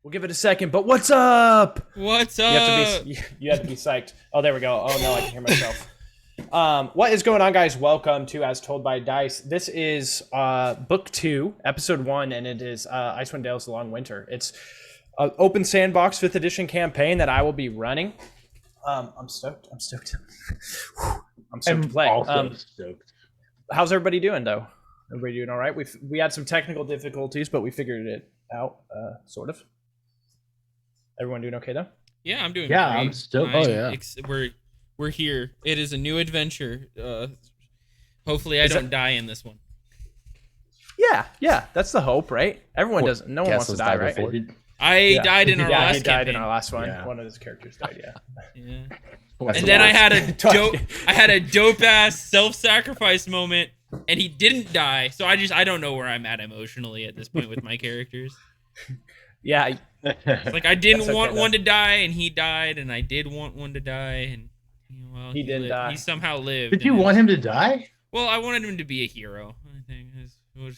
We'll give it a second, but what's up? What's You up? have to be psyched. Oh, there we go. Oh no, I can hear myself. What is going on, guys? Welcome to As Told by Dice. This is book 2, episode 1, and it is Icewind Dale's The Long Winter. It's an open sandbox 5th edition campaign that I will be running. I'm stoked. I'm stoked to play. Also stoked. How's everybody doing, though? Everybody doing all right? We had some technical difficulties, but we figured it out, sort of. Everyone doing okay, though? Yeah, I'm doing Yeah, great. I'm stoked. We're here. It is a new adventure. Hopefully I don't die in this one. Yeah, that's the hope, right? Everyone doesn't. No one wants to die, right? I died in our last he died campaign. in our last one. Yeah. One of his characters died. Yeah. That's And the then I worst. had a dope ass self-sacrifice moment, and he didn't die. So I don't know where I'm at emotionally at this point with my characters. Yeah, It's like I didn't That's okay, want though. one to die, and he died, and I did want one to die, and well, He didn't die. He somehow lived. Did you want him to die? Well, I wanted him to be a hero. I think.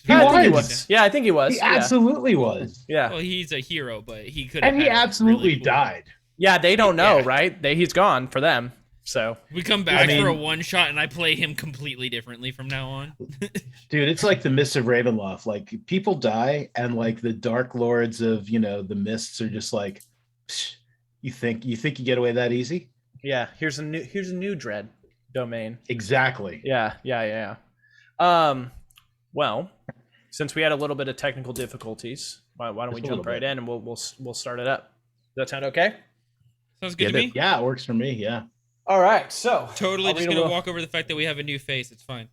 I think he was. was. Yeah, I think he was. He absolutely was. Yeah. Well, he's a hero, but he could. And he absolutely died. Yeah, they don't know, Yeah. right? He's gone for them. So We come back I mean- for a one shot, and I play him completely differently from now on. Dude, it's like the Mists of Ravenloft. Like, people die, and like the Dark Lords of, the Mists are just like, Psh, you think you get away that easy? yeah, here's a new dread domain. Exactly. Yeah. Well, since we had a little bit of technical difficulties, why don't we Just a jump little right bit. in and we'll start it up. Does that sound okay? Sounds good to Get me. it? Yeah, it works for me. Yeah. All right. So Totally I'll just read a gonna little- walk over the fact that we have a new face. It's fine.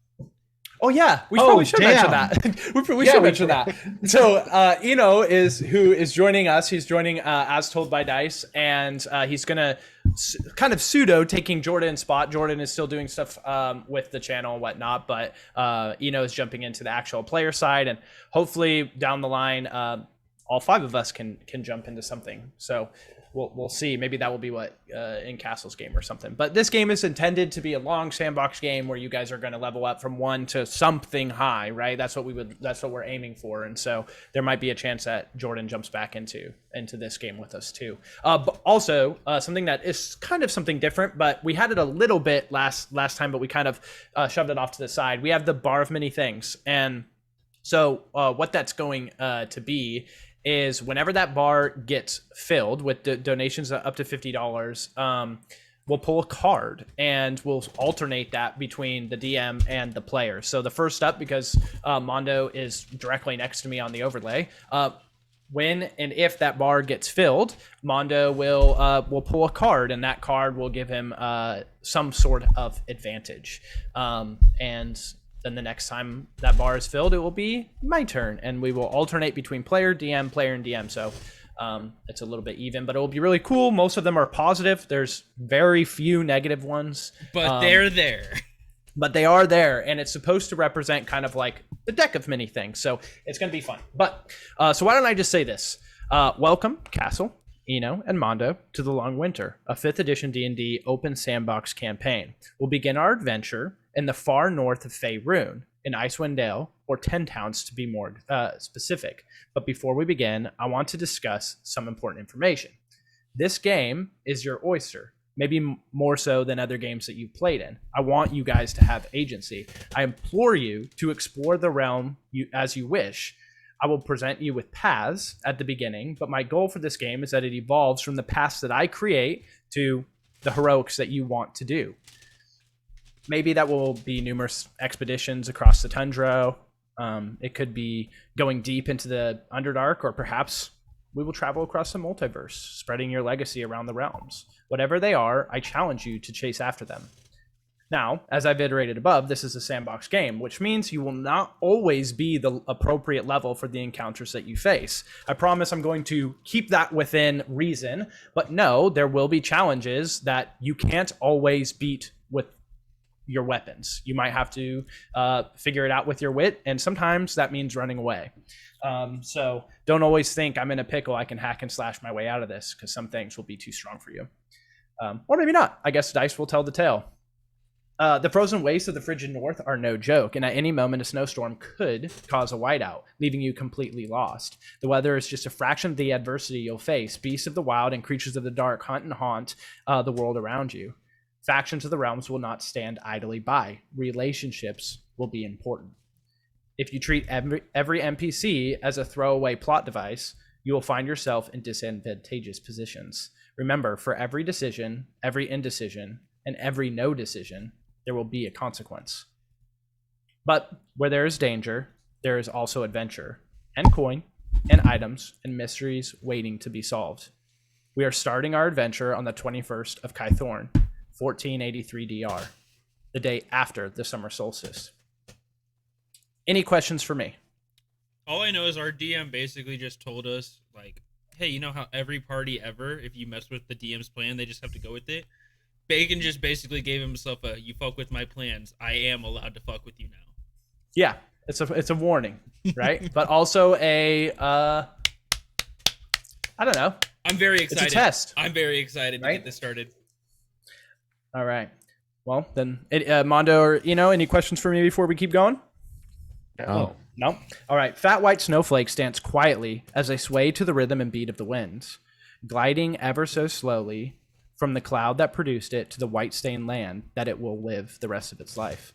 Oh yeah, we Oh, probably should mention damn. that. we Yeah, should we mention that. So Enno is joining us. He's joining As Told by Dice, and he's gonna kind of pseudo taking Jordan's spot. Jordan is still doing stuff with the channel and whatnot, but Enno is jumping into the actual player side, and hopefully down the line, all 5 of us can jump into something. So. We'll see. Maybe that will be what in Castle's game or something. But this game is intended to be a long sandbox game where you guys are going to level up from 1 to something high, right? That's what we're aiming for. And so there might be a chance that Jordan jumps back into this game with us too. But also something that is kind of something different, but we had it a little bit last time, but we kind of shoved it off to the side. We have the Bar of Many Things, and so what that's going to be is whenever that bar gets filled with donations up to $50, we'll pull a card and we'll alternate that between the DM and the player. So the first up, because Mondo is directly next to me on the overlay, when and if that bar gets filled, Mondo will pull a card, and that card will give him some sort of advantage. And then the next time that bar is filled, it will be my turn, and we will alternate between player, and DM. So it's a little bit even, but it will be really cool. Most of them are positive. There's very few negative ones. But they're there. But they are there, and it's supposed to represent kind of like the deck of many things. So it's going to be fun. But so why don't I just say this? Welcome, Castle, Enno, and Mondo to The Long Winter, a 5th edition D&D open sandbox campaign. We'll begin our adventure in the far north of Faerun, in Icewind Dale, or 10 towns to be more specific. But before we begin, I want to discuss some important information. This game is your oyster, maybe more so than other games that you've played in. I want you guys to have agency. I implore you to explore the realm as you wish. I will present you with paths at the beginning, but my goal for this game is that it evolves from the paths that I create to the heroics that you want to do. Maybe that will be numerous expeditions across the tundra. It could be going deep into the Underdark, or perhaps we will travel across the multiverse, spreading your legacy around the realms. Whatever they are, I challenge you to chase after them. Now, as I've iterated above, this is a sandbox game, which means you will not always be the appropriate level for the encounters that you face. I promise I'm going to keep that within reason, but no, there will be challenges that you can't always beat with your weapons. You might have to figure it out with your wit, and sometimes that means running away. So don't always think I'm in a pickle, I can hack and slash my way out of this, because some things will be too strong for you. Or maybe not. I guess dice will tell the tale. The frozen wastes of the frigid north are no joke, and at any moment a snowstorm could cause a whiteout, leaving you completely lost. The weather is just a fraction of the adversity you'll face. Beasts of the wild and creatures of the dark hunt and haunt the world around you. Factions of the realms will not stand idly by. Relationships will be important. If you treat every NPC as a throwaway plot device, you will find yourself in disadvantageous positions. Remember, for every decision, every indecision, and every no decision, there will be a consequence. But where there is danger, there is also adventure, and coin, and items, and mysteries waiting to be solved. We are starting our adventure on the 21st of Kythorn, 1483 DR, the day after the summer solstice. Any questions for me? All I know is our DM basically just told us, like, hey, you know how every party ever, if you mess with the DM's plan, they just have to go with it? Bacon just basically gave himself a, you fuck with my plans, I am allowed to fuck with you now. Yeah, it's a warning, right? But also I don't know. I'm very excited. It's a test. I'm very excited to get this started. All right. Well, then, Mondo or any questions for me before we keep going? Oh. No? All right. Fat white snowflakes dance quietly as they sway to the rhythm and beat of the winds, gliding ever so slowly from the cloud that produced it to the white-stained land that it will live the rest of its life.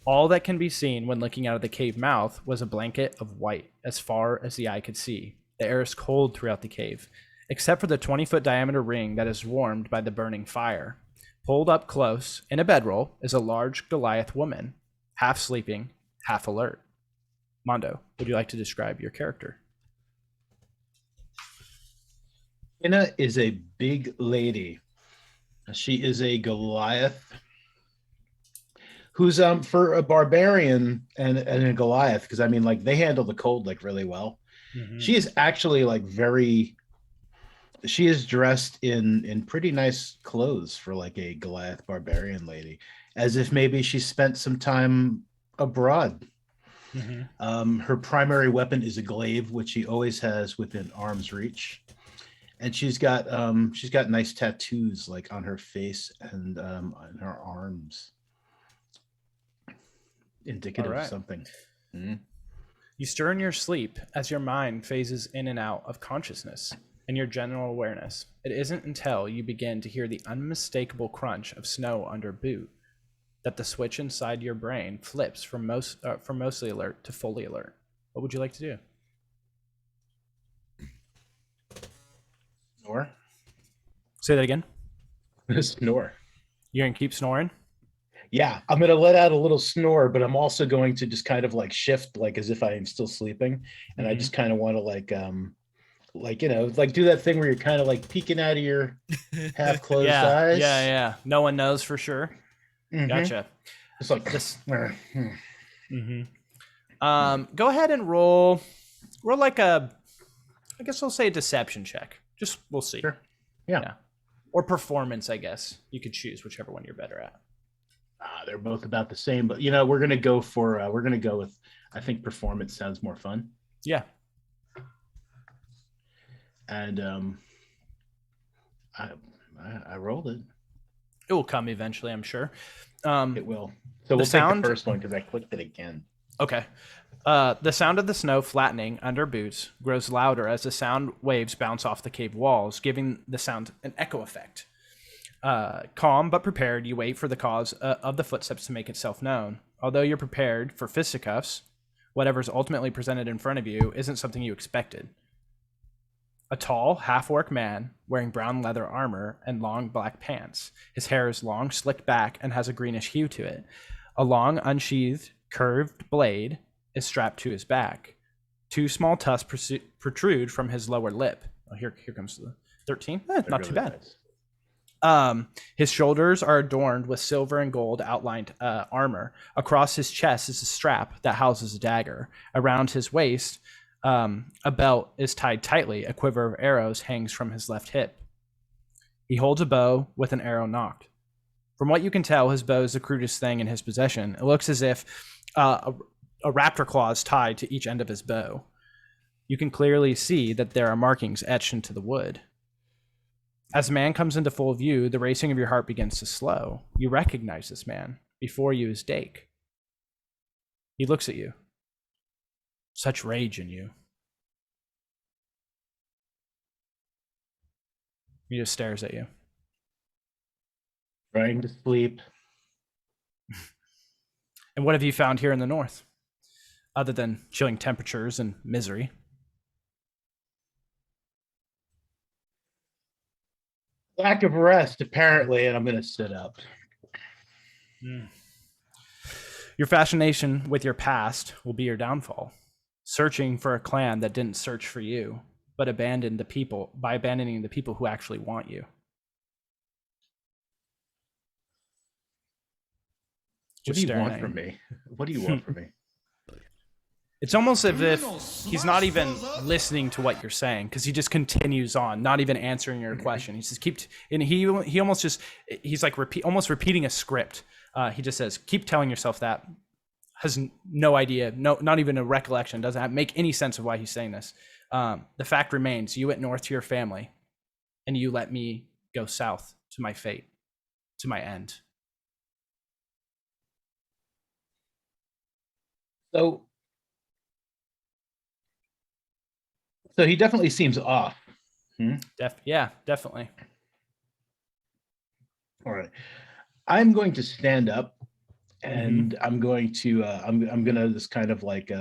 All that can be seen when looking out of the cave mouth was a blanket of white as far as the eye could see. The air is cold throughout the cave, except for the 20-foot diameter ring that is warmed by the burning fire. Pulled up close, in a bedroll, is a large Goliath woman, half sleeping, half alert. Mondo, would you like to describe your character? Kinna is a big lady. She is a Goliath who's for a barbarian and a Goliath, because I mean, like, they handle the cold like really well. Mm-hmm. She is actually like she is dressed in pretty nice clothes for like a Goliath barbarian lady, as if maybe she spent some time abroad. Mm-hmm. Her primary weapon is a glaive, which she always has within arm's reach. And she's got nice tattoos like on her face and on her arms, indicative of something. Mm-hmm. You stir in your sleep as your mind phases in and out of consciousness and your general awareness. It isn't until you begin to hear the unmistakable crunch of snow under boot that the switch inside your brain flips from mostly alert to fully alert. What would you like to do? Snore. Say that again. Snore. You're gonna keep snoring? Yeah, I'm gonna let out a little snore, but I'm also going to just kind of like shift, like as if I am still sleeping, and I just kind of want to like do that thing where you're kind of like peeking out of your half closed eyes. Yeah. No one knows for sure. Mm-hmm. Gotcha. It's like this. Mm-hmm. Go ahead and roll like I guess I'll say a deception check. Just we'll see. Sure. Yeah. Or performance, I guess. You could choose whichever one you're better at. They're both about the same, but we're gonna go with, I think performance sounds more fun. Yeah. And I rolled it. It will come eventually, I'm sure. It will. So we'll take the first one because I clicked it again. Okay. The sound of the snow flattening under boots grows louder as the sound waves bounce off the cave walls, giving the sound an echo effect. Calm but prepared, you wait for the cause of the footsteps to make itself known. Although you're prepared for fisticuffs, whatever's ultimately presented in front of you isn't something you expected. A tall, half-orc man wearing brown leather armor and long black pants. His hair is long, slicked back, and has a greenish hue to it. A long, unsheathed, curved blade is strapped to his back. Two small tusks protrude from his lower lip. Oh, here comes the 13. Not really too bad. Nice. His shoulders are adorned with silver and gold outlined armor. Across his chest is a strap that houses a dagger. Around his waist, a belt is tied tightly. A quiver of arrows hangs from his left hip. He holds a bow with an arrow nocked. From what you can tell, his bow is the crudest thing in his possession. It looks as if a raptor claw is tied to each end of his bow. You can clearly see that there are markings etched into the wood. As the man comes into full view, the racing of your heart begins to slow. You recognize this man. Before you is Dake. He looks at you. Such rage in you. He just stares at you. Trying to sleep. And what have you found here in the north? Other than chilling temperatures and misery? Lack of rest, apparently, and I'm going to sit up. Your fascination with your past will be your downfall. Searching for a clan that didn't search for you, but abandoning the people who actually want you. What do you want from me? What do you want from me? It's almost as if he's not even listening to what you're saying, because he just continues on, not even answering your question. He just he's like almost repeating a script. He just says, keep telling yourself that. Has no idea, not even a recollection, doesn't make any sense of why he's saying this. The fact remains, you went north to your family, and you let me go south to my fate, to my end. So he definitely seems off. Yeah, definitely. All right. I'm going to stand up, and I'm going to I'm gonna just kind of like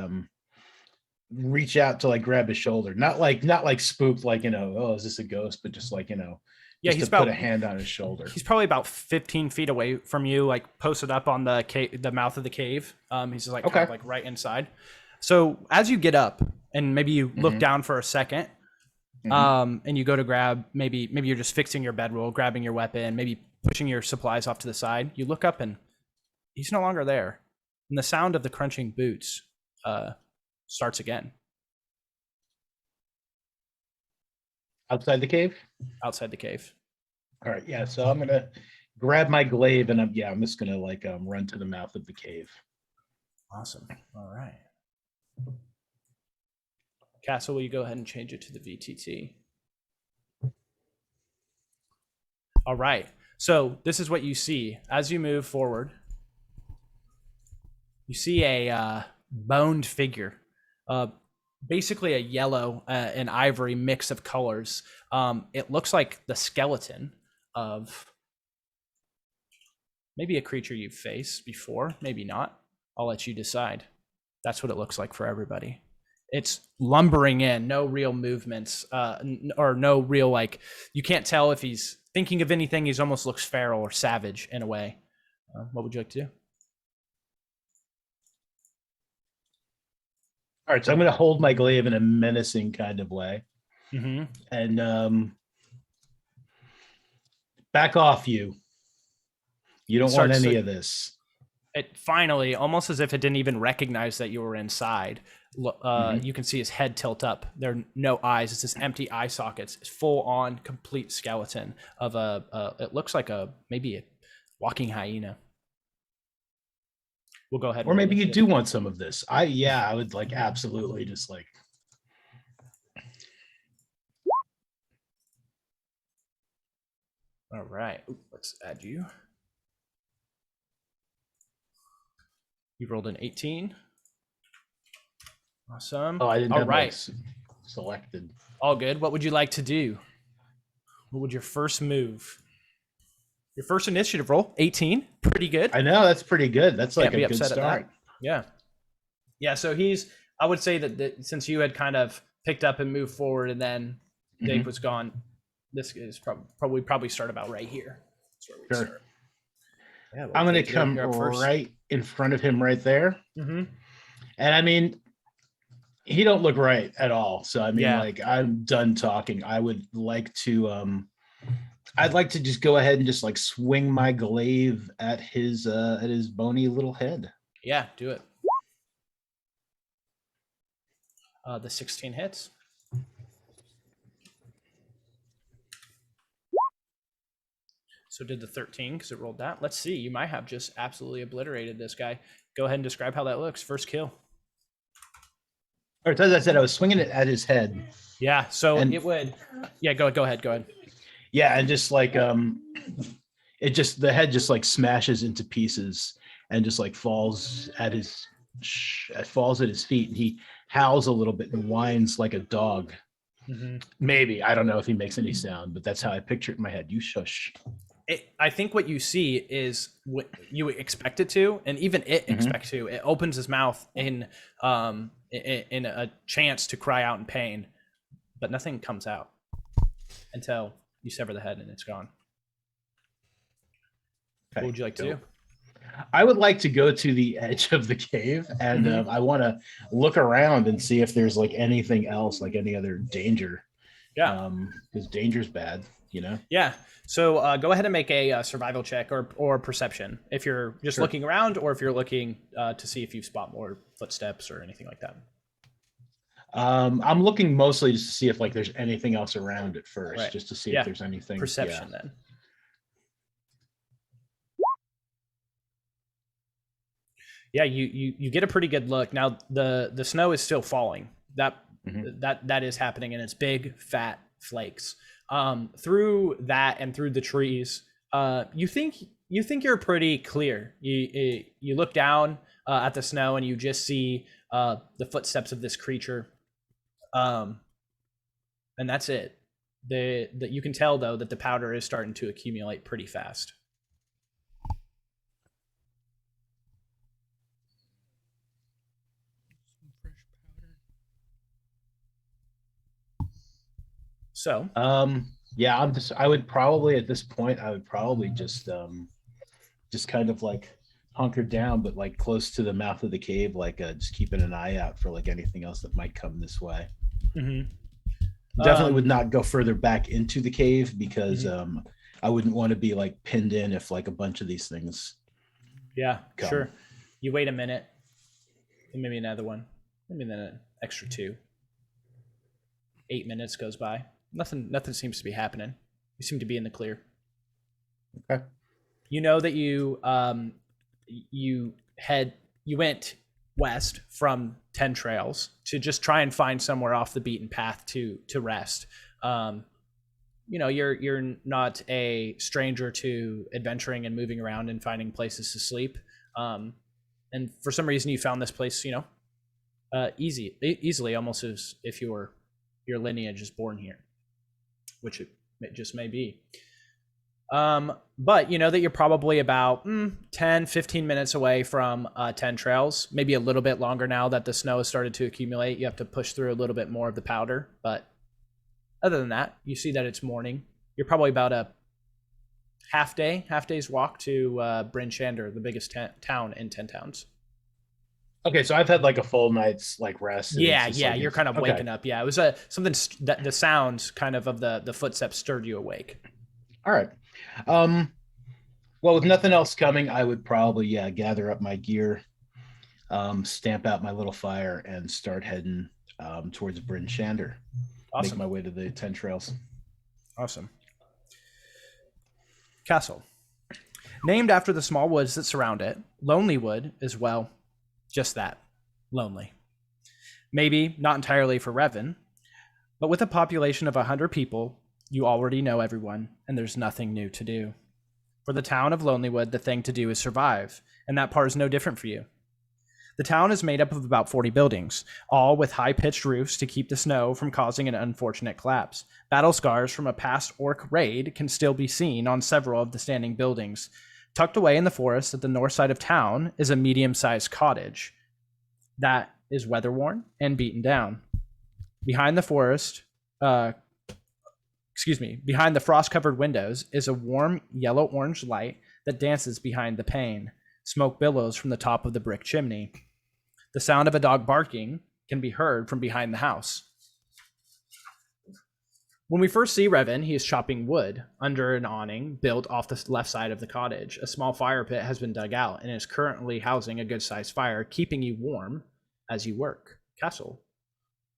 reach out to like grab his shoulder. Not like spooked, like, oh, is this a ghost? But just like, yeah, he's put a hand on his shoulder. He's probably about 15 feet away from you, like posted up on the mouth of the cave. He's just like kind of like right inside. So as you get up and maybe you look down for a second, and you go to grab, maybe you're just fixing your bedroll, grabbing your weapon, maybe pushing your supplies off to the side. You look up and he's no longer there. And the sound of the crunching boots starts again. Outside the cave? Outside the cave. All right, yeah. So I'm gonna grab my glaive and I'm just gonna like run to the mouth of the cave. Awesome. All right. Castle, will you go ahead and change it to the VTT? All right. So this is what you see as you move forward. You see a boned figure, basically a yellow and ivory mix of colors. It looks like the skeleton of maybe a creature you've faced before, maybe not. I'll let you decide. That's what it looks like for everybody. It's lumbering in, no real movements, or no real, like, you can't tell if he's thinking of anything. He almost looks feral or savage in a way. What would you like to do? All right, so I'm going to hold my glaive in a menacing kind of way. And back off, you. You don't want any of this. It finally, almost as if it didn't even recognize that you were inside, you can see his head tilt up. There are no eyes. It's just empty eye sockets. It's full on, complete skeleton of it looks like maybe a walking hyena. We'll go ahead. Or maybe you do want some of this. I would like absolutely just like. All right, let's add you. You rolled an 18. Awesome. Oh, I didn't have right. Selected. All good. What would you like to do? What would your first move? Your first initiative roll, 18. Pretty good. I know, that's pretty good. That's like a good start. Yeah. Yeah, so I would say that since you had kind of picked up and moved forward and then Dave was gone, this is probably start about right here. That's where we start. Yeah, I'm going to come right in front of him right there. And I mean, he don't look right at all. So I mean, like, I'm done talking. I would like to I'd like to just go ahead and just like swing my glaive at his bony little head. Yeah, do it. The 16 hits. So did the 13 because it rolled that. Let's see. You might have just absolutely obliterated this guy. Go ahead and describe how that looks. First kill. Or as I said, I was swinging it at his head. Yeah. So it would. Yeah. Go ahead. Yeah, and just like it just the head just like smashes into pieces and just like falls at his feet, and he howls a little bit and whines like a dog. Maybe, I don't know if he makes any sound, but that's how I picture it in my head. You shush. I think what you see is what you expect it to, and even it expects to. It opens his mouth in a chance to cry out in pain, but nothing comes out until you sever the head and it's gone. Okay, What would you like to do? I would like to go to the edge of the cave, and I want to look around and see if there's like anything else, like any other danger. Yeah. Because danger's bad, you know. Yeah. So go ahead and make a survival check or perception if you're just looking around, or if you're looking to see if you spot more footsteps or anything like that. I'm looking mostly just to see if like there's anything else around it first, Right. just to see if there's anything. Perception then. Yeah, you get a pretty good look. Now the snow is still falling. That is happening, and it's big fat flakes. Through that and through the trees, you think you're pretty clear. You look down at the snow and you just see the footsteps of this creature, and that's it. You can tell though that the powder is starting to accumulate pretty fast. So, yeah, I would probably at this point, just kind of like hunker down, but like close to the mouth of the cave, like just keeping an eye out for like anything else that might come this way. Definitely would not go further back into the cave because I wouldn't want to be like pinned in if like a bunch of these things. Yeah, sure. You wait a minute, and maybe another one, maybe then an extra 2. 8 minutes goes by. Nothing seems to be happening. You seem to be in the clear. Okay. You know that you went west from 10 Trails to just try and find somewhere off the beaten path to rest. You know, you're not a stranger to adventuring and moving around and finding places to sleep. And for some reason you found this place, you know, easily, almost as if your lineage is born here, which it just may be. But you know that you're probably about 10-15 minutes away from 10 Trails, maybe a little bit longer now that the snow has started to accumulate. You have to push through a little bit more of the powder, but other than that, you see that it's morning. You're probably about a half day's walk to Bryn Shander, the biggest town in 10 Towns. Okay, so I've had like a full night's like rest. Yeah, like, you're kind of waking up. Yeah, it was something that the sounds kind of the footsteps stirred you awake. All right. Well, with nothing else coming, I would probably gather up my gear, stamp out my little fire, and start heading towards Bryn Shander. Awesome. Make my way to the 10 Trails. Awesome. Castle. Named after the small woods that surround it, Lonely Wood is, well, just that, lonely. Maybe not entirely for Revan, but with a population of 100 people, you already know everyone, and there's nothing new to do. For the town of Lonelywood, the thing to do is survive, and that part is no different for you. The town is made up of about 40 buildings, all with high-pitched roofs to keep the snow from causing an unfortunate collapse. Battle scars from a past orc raid can still be seen on several of the standing buildings. Tucked away in the forest at the north side of town is a medium-sized cottage that is weather-worn and beaten down. Behind the frost-covered windows is a warm yellow-orange light that dances behind the pane. Smoke billows from the top of the brick chimney. The sound of a dog barking can be heard from behind the house. When we first see Revan, he is chopping wood under an awning built off the left side of the cottage. A small fire pit has been dug out and is currently housing a good-sized fire, keeping you warm as you work. Castle,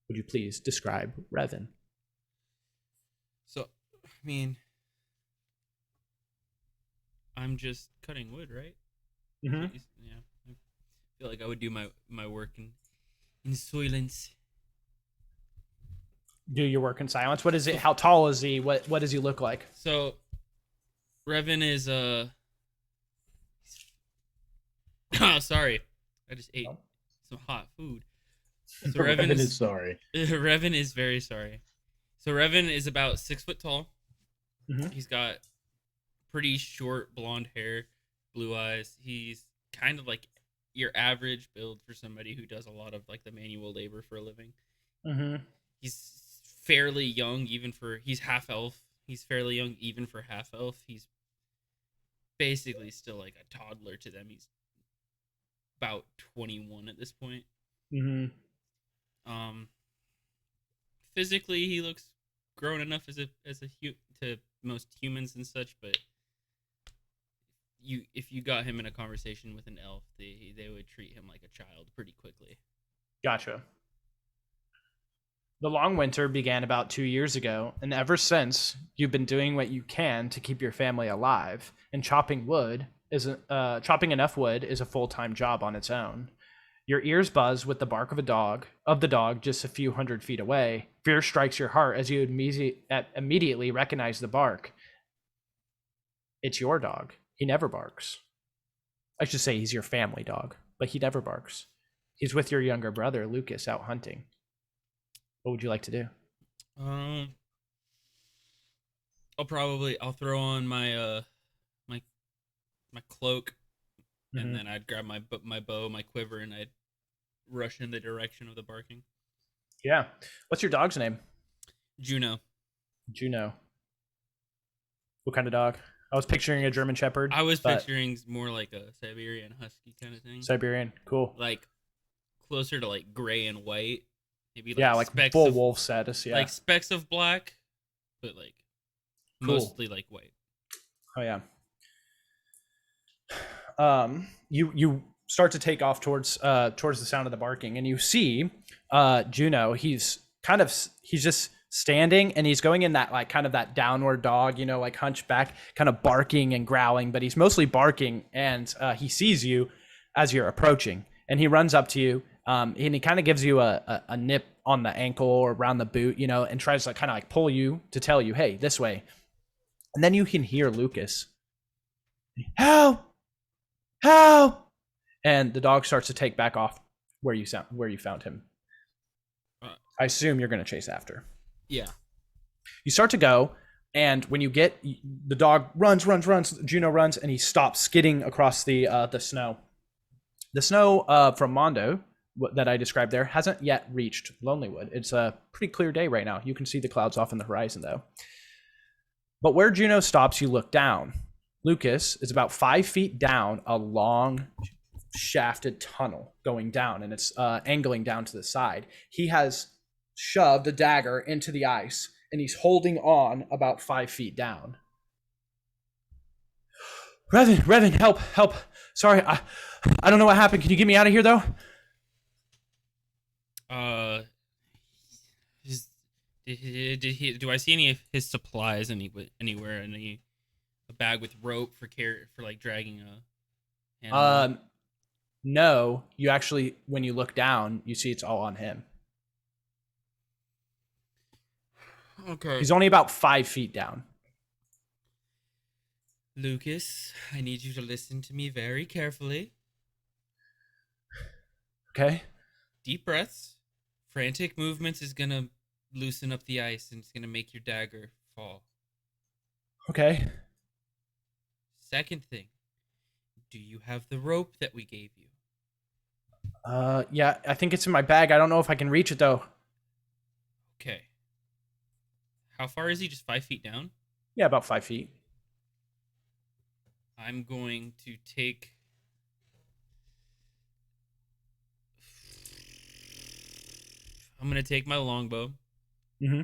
would you please describe Revan? So, I mean, I'm just cutting wood, right? Mm-hmm. Yeah. I feel like I would do my work in silence. do your work in silence. What is it? How tall is he? What does he look like? So Revan is sorry. I just ate some hot food. So Revan is sorry. Revan is very sorry. So Revan is about 6 foot tall. Mhm. He's got pretty short blonde hair, blue eyes. He's kind of like your average build for somebody who does a lot of like the manual labor for a living. Mm-hmm. He's fairly young, he's half elf. He's fairly young even for half elf. He's basically still like a toddler to them. He's about 21 at this point. Mm-hmm. Physically he looks grown enough to most humans and such, but if you got him in a conversation with an elf, they would treat him like a child pretty quickly. Gotcha. The long winter began about 2 years ago, and ever since, you've been doing what you can to keep your family alive. And chopping enough wood is a full-time job on its own. Your ears buzz with the bark of the dog just a few hundred feet away. Fear strikes your heart as you immediately recognize the bark. It's your dog. He never barks. I should say he's your family dog, but he never barks. He's with your younger brother, Lucas, out hunting. What would you like to do? I'll throw on my my cloak, Mm-hmm. and then I'd grab my bow, my quiver, and I'd rush in the direction of the barking. Yeah. What's your dog's name? Juno. Juno. What kind of dog? I was picturing a German Shepherd. I was picturing more like a Siberian Husky kind of thing. Siberian. Cool. Like closer to like gray and white. Maybe like full wolf status. Yeah. Like specks of black, but like mostly like white. Oh yeah. You start to take off towards the sound of the barking, and you see Juno. He's just standing, and he's going in that like kind of that downward dog, like hunchback, kind of barking and growling, but he's mostly barking, and he sees you as you're approaching, and he runs up to you, and he kind of gives you a nip on the ankle or around the boot, and tries to kind of like pull you to tell you, hey, this way. And then you can hear Lucas, help, help, and the dog starts to take back off where you found him. I assume you're going to chase after. Yeah. You start to go, and when you get, the dog runs, Juno runs, and he stops skidding across the snow. The snow from Mondo that I described there hasn't yet reached Lonelywood. It's a pretty clear day right now. You can see the clouds off in the horizon, though. But where Juno stops, you look down. Lucas is about 5 feet down a long shafted tunnel going down, and it's angling down to the side. He has shoved a dagger into the ice, and he's holding on about 5 feet down. Revan, help. Sorry, I don't know what happened. Can you get me out of here, though? Do I see any of his supplies anywhere? A bag with rope for like dragging a animal? No. You actually, when you look down, you see it's all on him. Okay. He's only about 5 feet down. Lucas, I need you to listen to me very carefully. Okay. Deep breaths. Frantic movements is gonna loosen up the ice, and it's gonna make your dagger fall. Okay. Second thing, do you have the rope that we gave you? Yeah, I think it's in my bag. I don't know if I can reach it, though. Okay. How far is he? Just 5 feet down? Yeah, about 5 feet. I'm going to take... I'm going to take my longbow. Mm-hmm.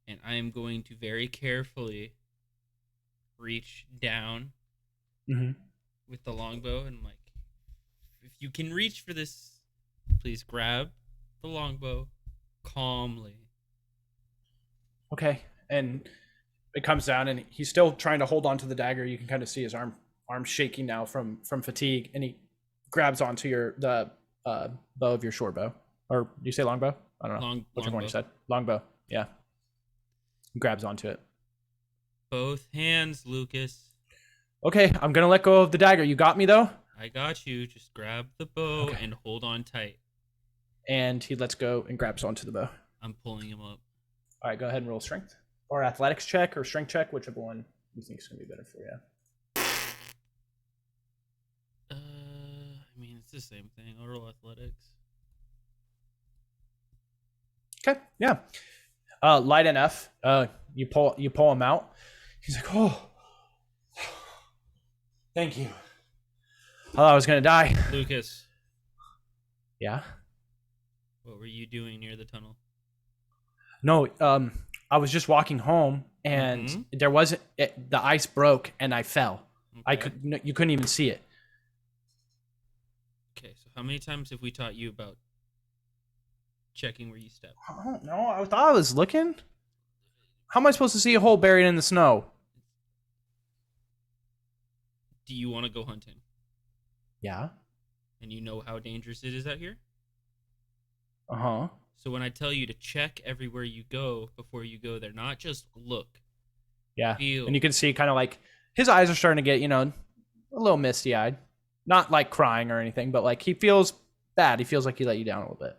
And I am going to very carefully reach down with the longbow. And I'm like, if you can reach for this, please grab the longbow calmly. Okay. And it comes down, and he's still trying to hold on to the dagger. You can kind of see his arm shaking now from fatigue, and he grabs onto the bow of your short bow. Or do you say longbow? I don't know. Whichever one Longbow. you said. Longbow. Yeah. Grabs onto it. Both hands, Lucas. Okay, I'm gonna let go of the dagger. You got me though? I got you. Just grab the bow Okay. and hold on tight. And he lets go and grabs onto the bow. I'm pulling him up. All right, go ahead and roll strength. Or athletics check or strength check, whichever one you think is gonna be better for you. I mean, it's the same thing. I'll roll athletics. Okay, yeah. Light enough. You pull him out. He's like, oh, thank you. I thought I was gonna die. Lucas, Yeah. what were you doing near the tunnel? No, I was just walking home and there wasn't the ice broke and I fell. Okay. You couldn't even see it. Okay, so how many times have we taught you about checking where you step? I don't know. I thought I was looking. How am I supposed to see a hole buried in the snow? Do you want to go hunting? Yeah. And you know how dangerous it is out here? Uh-huh. So when I tell you to check everywhere you go before you go there, not just look. Yeah. Feel. And you can see kind of like his eyes are starting to get, a little misty-eyed. Not like crying or anything, but like he feels bad. He feels like he let you down a little bit.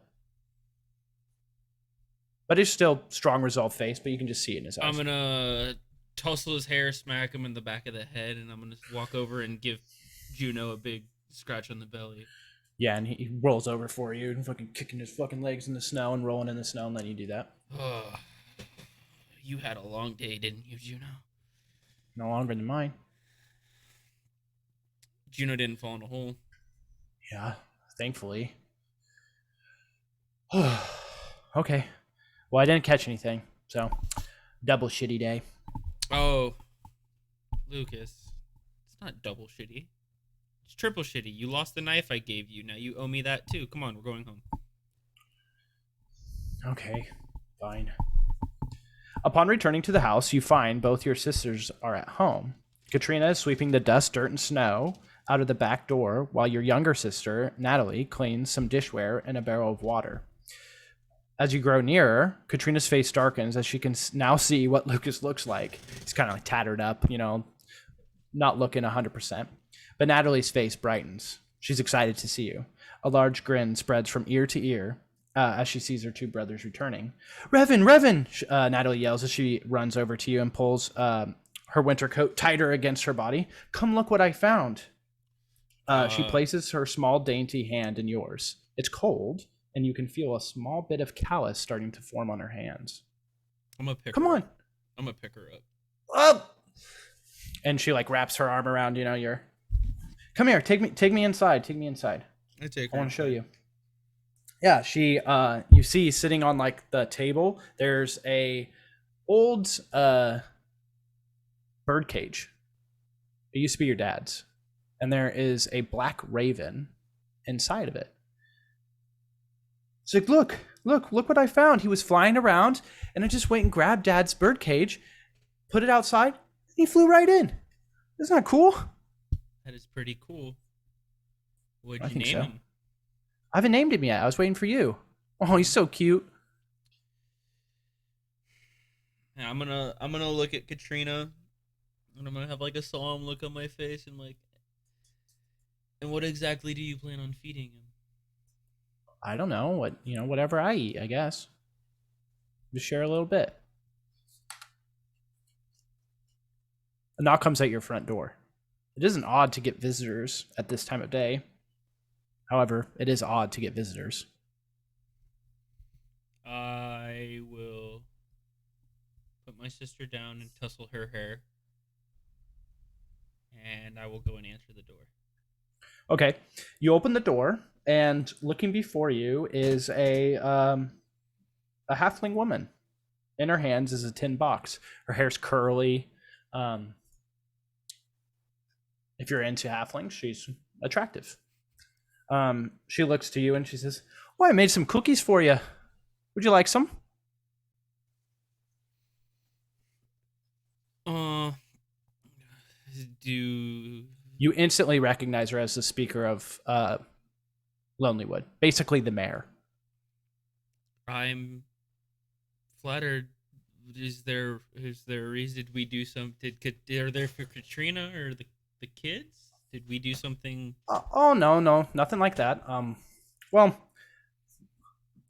But he's still strong, resolved face, but you can just see it in his eyes. I'm going to tussle his hair, smack him in the back of the head, and I'm going to walk over and give Juno a big scratch on the belly. Yeah, and he rolls over for you and fucking kicking his fucking legs in the snow and rolling in the snow and letting you do that. Oh, you had a long day, didn't you, Juno? No longer than mine. Juno didn't fall in a hole. Yeah, thankfully. Okay. Well, I didn't catch anything, so double shitty day. Oh, Lucas, it's not double shitty. It's triple shitty. You lost the knife I gave you. Now you owe me that too. Come on, we're going home. Okay, fine. Upon returning to the house, you find both your sisters are at home. Katrina is sweeping the dust, dirt, and snow out of the back door, while your younger sister, Natalie, cleans some dishware and a barrel of water. As you grow nearer, Katrina's face darkens as she can now see what Lucas looks like. He's kind of like tattered up, not looking 100%. But Natalie's face brightens. She's excited to see you. A large grin spreads from ear to ear as she sees her two brothers returning. Revan, Revan! Natalie yells as she runs over to you and pulls her winter coat tighter against her body. Come look what I found. She places her small, dainty hand in yours. It's cold, and you can feel a small bit of callus starting to form on her hands. I'm gonna pick. Come on, I'm gonna pick her up. up! And she like wraps her arm around your. Come here, take me inside. Take me inside. I take I her. want to show you. Yeah, she. You see, sitting on like the table, there's a old bird cage. It used to be your dad's, and there is a black raven inside of it. It's like, look what I found. He was flying around, and I just went and grabbed Dad's bird cage, put it outside, and he flew right in. Isn't that cool? That is pretty cool. What'd I you think name so. him? I haven't named him yet. I was waiting for you. Oh, he's so cute. Yeah, I'm gonna look at Katrina, and I'm gonna have like a solemn look on my face, and like, and what exactly do you plan on feeding him? I don't know whatever I eat, I guess. Just share a little bit. A knock comes at your front door. It isn't odd to get visitors at this time of day. However, it is odd to get visitors. I will put my sister down and tussle her hair, and I will go and answer the door. Okay, you open the door, and looking before you is a halfling woman. In her hands is a tin box. Her hair's curly. If you're into halflings, she's attractive. She looks to you and she says, "Oh, I made some cookies for you. Would you like some?" Do You instantly recognize her as the speaker of Lonelywood, basically the mayor. I'm flattered. Is there a reason we do some? Are there for Katrina or the kids? Did we do something? Oh no, nothing like that. Well,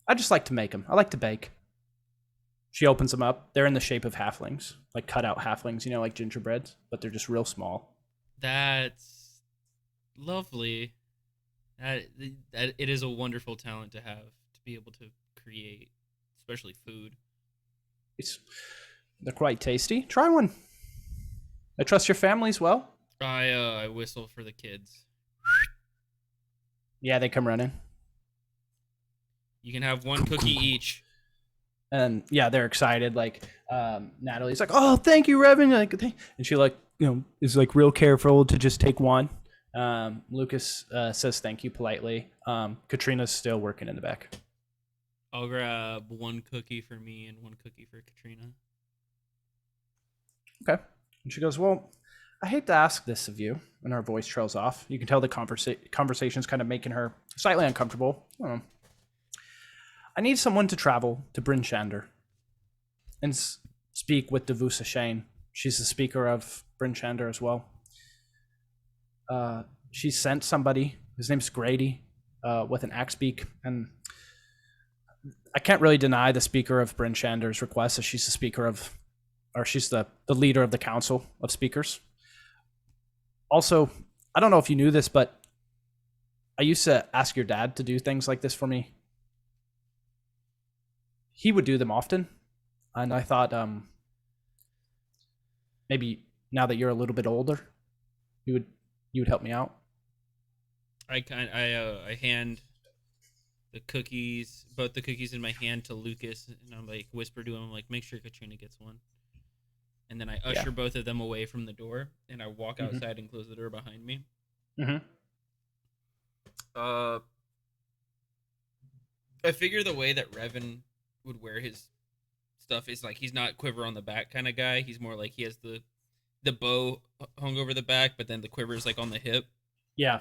I just like to make them. I like to bake. She opens them up. They're in the shape of halflings, like cut out halflings, like gingerbreads, but they're just real small. That's lovely. That it is a wonderful talent to have, to be able to create, especially food. They're quite tasty. Try one. I trust your family as well. I whistle for the kids. Yeah, they come running. You can have one cookie each. And yeah, they're excited. Like Natalie's like, "Oh, thank you, Revan." And she is like real careful to just take one. Lucas says thank you politely. Katrina's still working in the back. I'll grab one cookie for me and one cookie for Katrina. Okay. And she goes, "Well, I hate to ask this of you." And her voice trails off. You can tell the conversation's kind of making her slightly uncomfortable. I need someone to travel to Bryn Shander and speak with Devusa Shane. She's the speaker of Bryn Shander as well. She sent somebody, his name's Grady, with an axe beak, and I can't really deny the speaker of Bryn Shander's request, as she's the speaker of, or she's the leader of the council of speakers. Also, I don't know if you knew this, but I used to ask your dad to do things like this for me. He would do them often, and I thought maybe now that you're a little bit older, you would help me out. I hand the cookies, both the cookies in my hand, to Lucas, and I'm like, whisper to him, like, make sure Katrina gets one. And then I usher both of them away from the door, and I walk outside and close the door behind me. I figure the way that Revan would wear his stuff is like, he's not quiver on the back kind of guy. He's more like he has the bow hung over the back, but then the quiver is like on the hip. Yeah.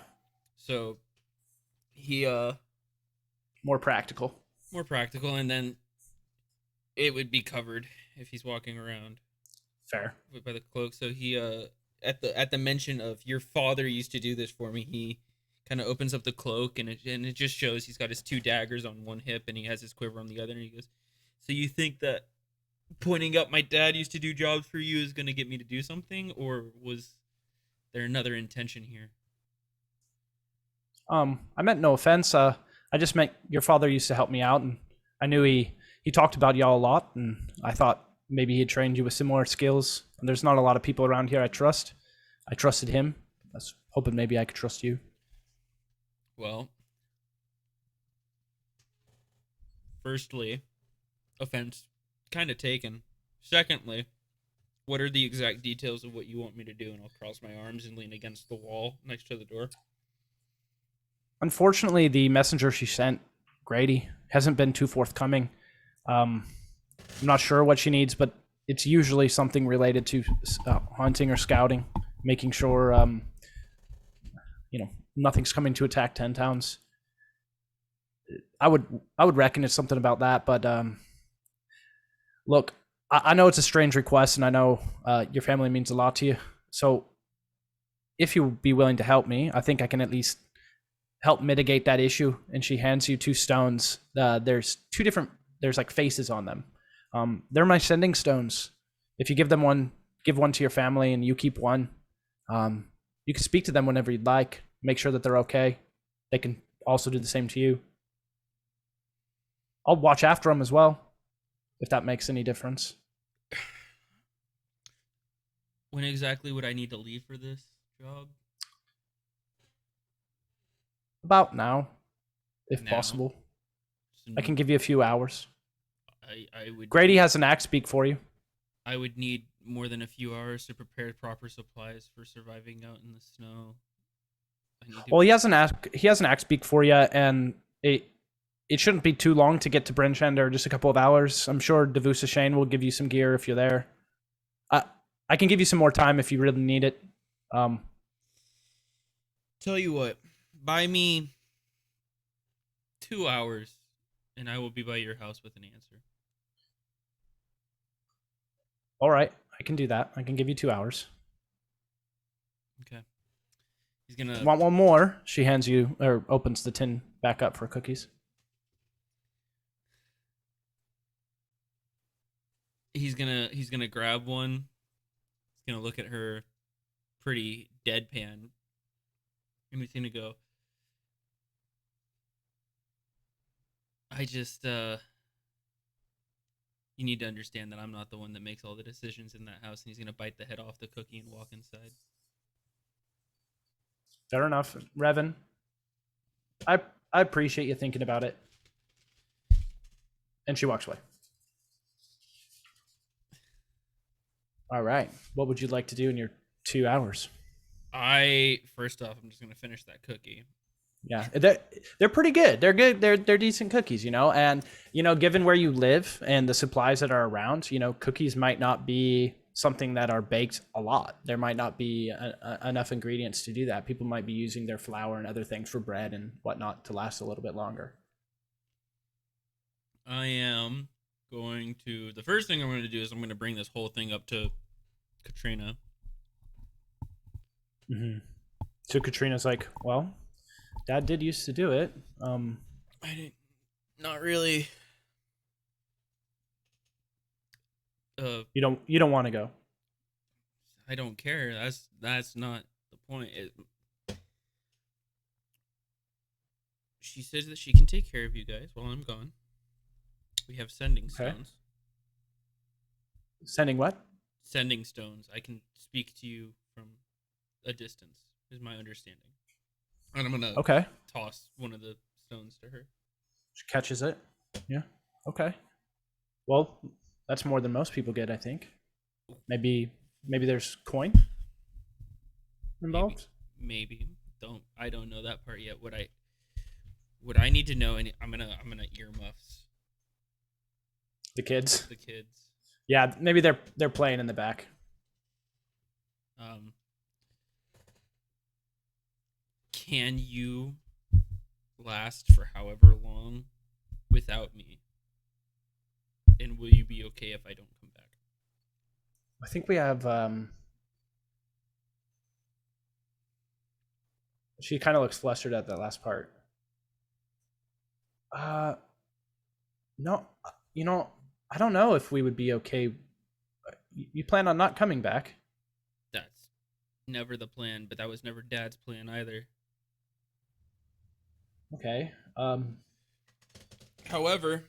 So he more practical, and then it would be covered if he's walking around. Fair. By the cloak. So he at the mention of your father used to do this for me, he kind of opens up the cloak, and it just shows he's got his two daggers on one hip and he has his quiver on the other, and he goes, "So you think that pointing up my dad used to do jobs for you is going to get me to do something, or was there another intention here?" I meant no offense. I just meant your father used to help me out, and I knew he talked about y'all a lot, and I thought maybe he had trained you with similar skills. And there's not a lot of people around here I trust. I trusted him. I was hoping maybe I could trust you. Well, firstly, offense kind of taken. Secondly, what are the exact details of what you want me to do? And I'll cross my arms and lean against the wall next to the door. Unfortunately, the messenger she sent, Grady, hasn't been too forthcoming. I'm not sure what she needs, but it's usually something related to hunting or scouting, making sure nothing's coming to attack 10 towns. I would reckon it's something about that, but look, I know it's a strange request, and I know your family means a lot to you. So if you would be willing to help me, I think I can at least help mitigate that issue. And she hands you two stones. There's like faces on them. They're my sending stones. If you give one to your family and you keep one, you can speak to them whenever you'd like. Make sure that they're okay. They can also do the same to you. I'll watch after them as well, if that makes any difference. When exactly would I need to leave for this job? About now, if Now? possible. So I can give you a few hours. I would. Grady has an axe beak for you. I would need more than a few hours to prepare proper supplies for surviving out in the snow. Well, he has an axe beak for you, and it shouldn't be too long to get to Bryn Shander, just a couple of hours. I'm sure Devusa Shane will give you some gear if you're there. I can give you some more time if you really need it. Tell you what, buy me 2 hours and I will be by your house with an answer. All right, I can do that. I can give you 2 hours. Okay. He's gonna. Want one more? She hands you or opens the tin back up for cookies. He's gonna grab one. He's gonna look at her, pretty deadpan, and he's gonna go. I just you need to understand that I'm not the one that makes all the decisions in that house. And he's gonna bite the head off the cookie and walk inside. Fair enough, Revan. I appreciate you thinking about it. And she walks away. All right. What would you like to do in your 2 hours? First off, I'm just gonna finish that cookie. Yeah, they're pretty good. They're good. They're decent cookies, and given where you live and the supplies that are around, cookies might not be something that are baked a lot. There might not be enough ingredients to do that. People might be using their flour and other things for bread and whatnot to last a little bit longer. I am going to. The first thing I'm going to do is I'm going to bring this whole thing up to Katrina. Mm-hmm. So Katrina's like, well, Dad did used to do it. I didn't. Not really. You don't want to go. I don't care. That's not the point. She says that she can take care of you guys while I'm gone. We have sending stones. Sending what? Sending stones. I can speak to you from a distance, is my understanding. And I'm gonna toss one of the stones to her. She catches it. Yeah. Okay. Well, that's more than most people get, I think. Maybe there's coin involved. Maybe. I don't know that part yet. What I need to know, and I'm gonna earmuffs the kids. The kids. Yeah, maybe they're playing in the back. Can you last for however long without me? And will you be okay if I don't come back? I think we have she kind of looks flustered at that last part. No, I don't know if we would be okay. You plan on not coming back? That's never the plan, but that was never Dad's plan either. Okay. However,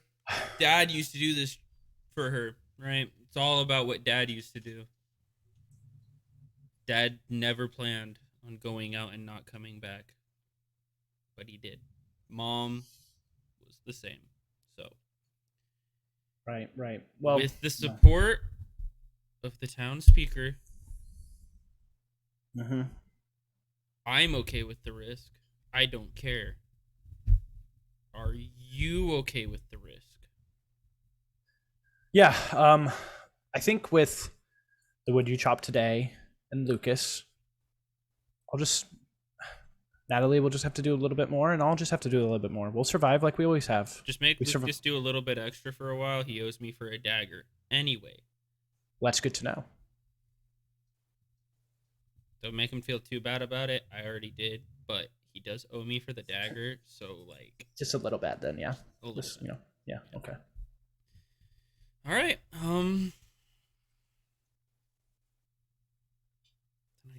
Dad used to do this for her, right? It's all about what Dad used to do. Dad never planned on going out and not coming back, but he did. Mom was the same. So, right. Well, with the support of the town speaker, I'm okay with the risk. I don't care. Are you okay with the risk? Yeah, I think with the wood you chopped today and Lucas, Natalie will just have to do a little bit more, and I'll just have to do a little bit more. We'll survive like we always have. Just make Lucas do a little bit extra for a while. He owes me for a dagger. Anyway. Well, that's good to know. Don't make him feel too bad about it. I already did, but he does owe me for the dagger, so like just a little bit then, yeah. Just, yeah, okay. All right. I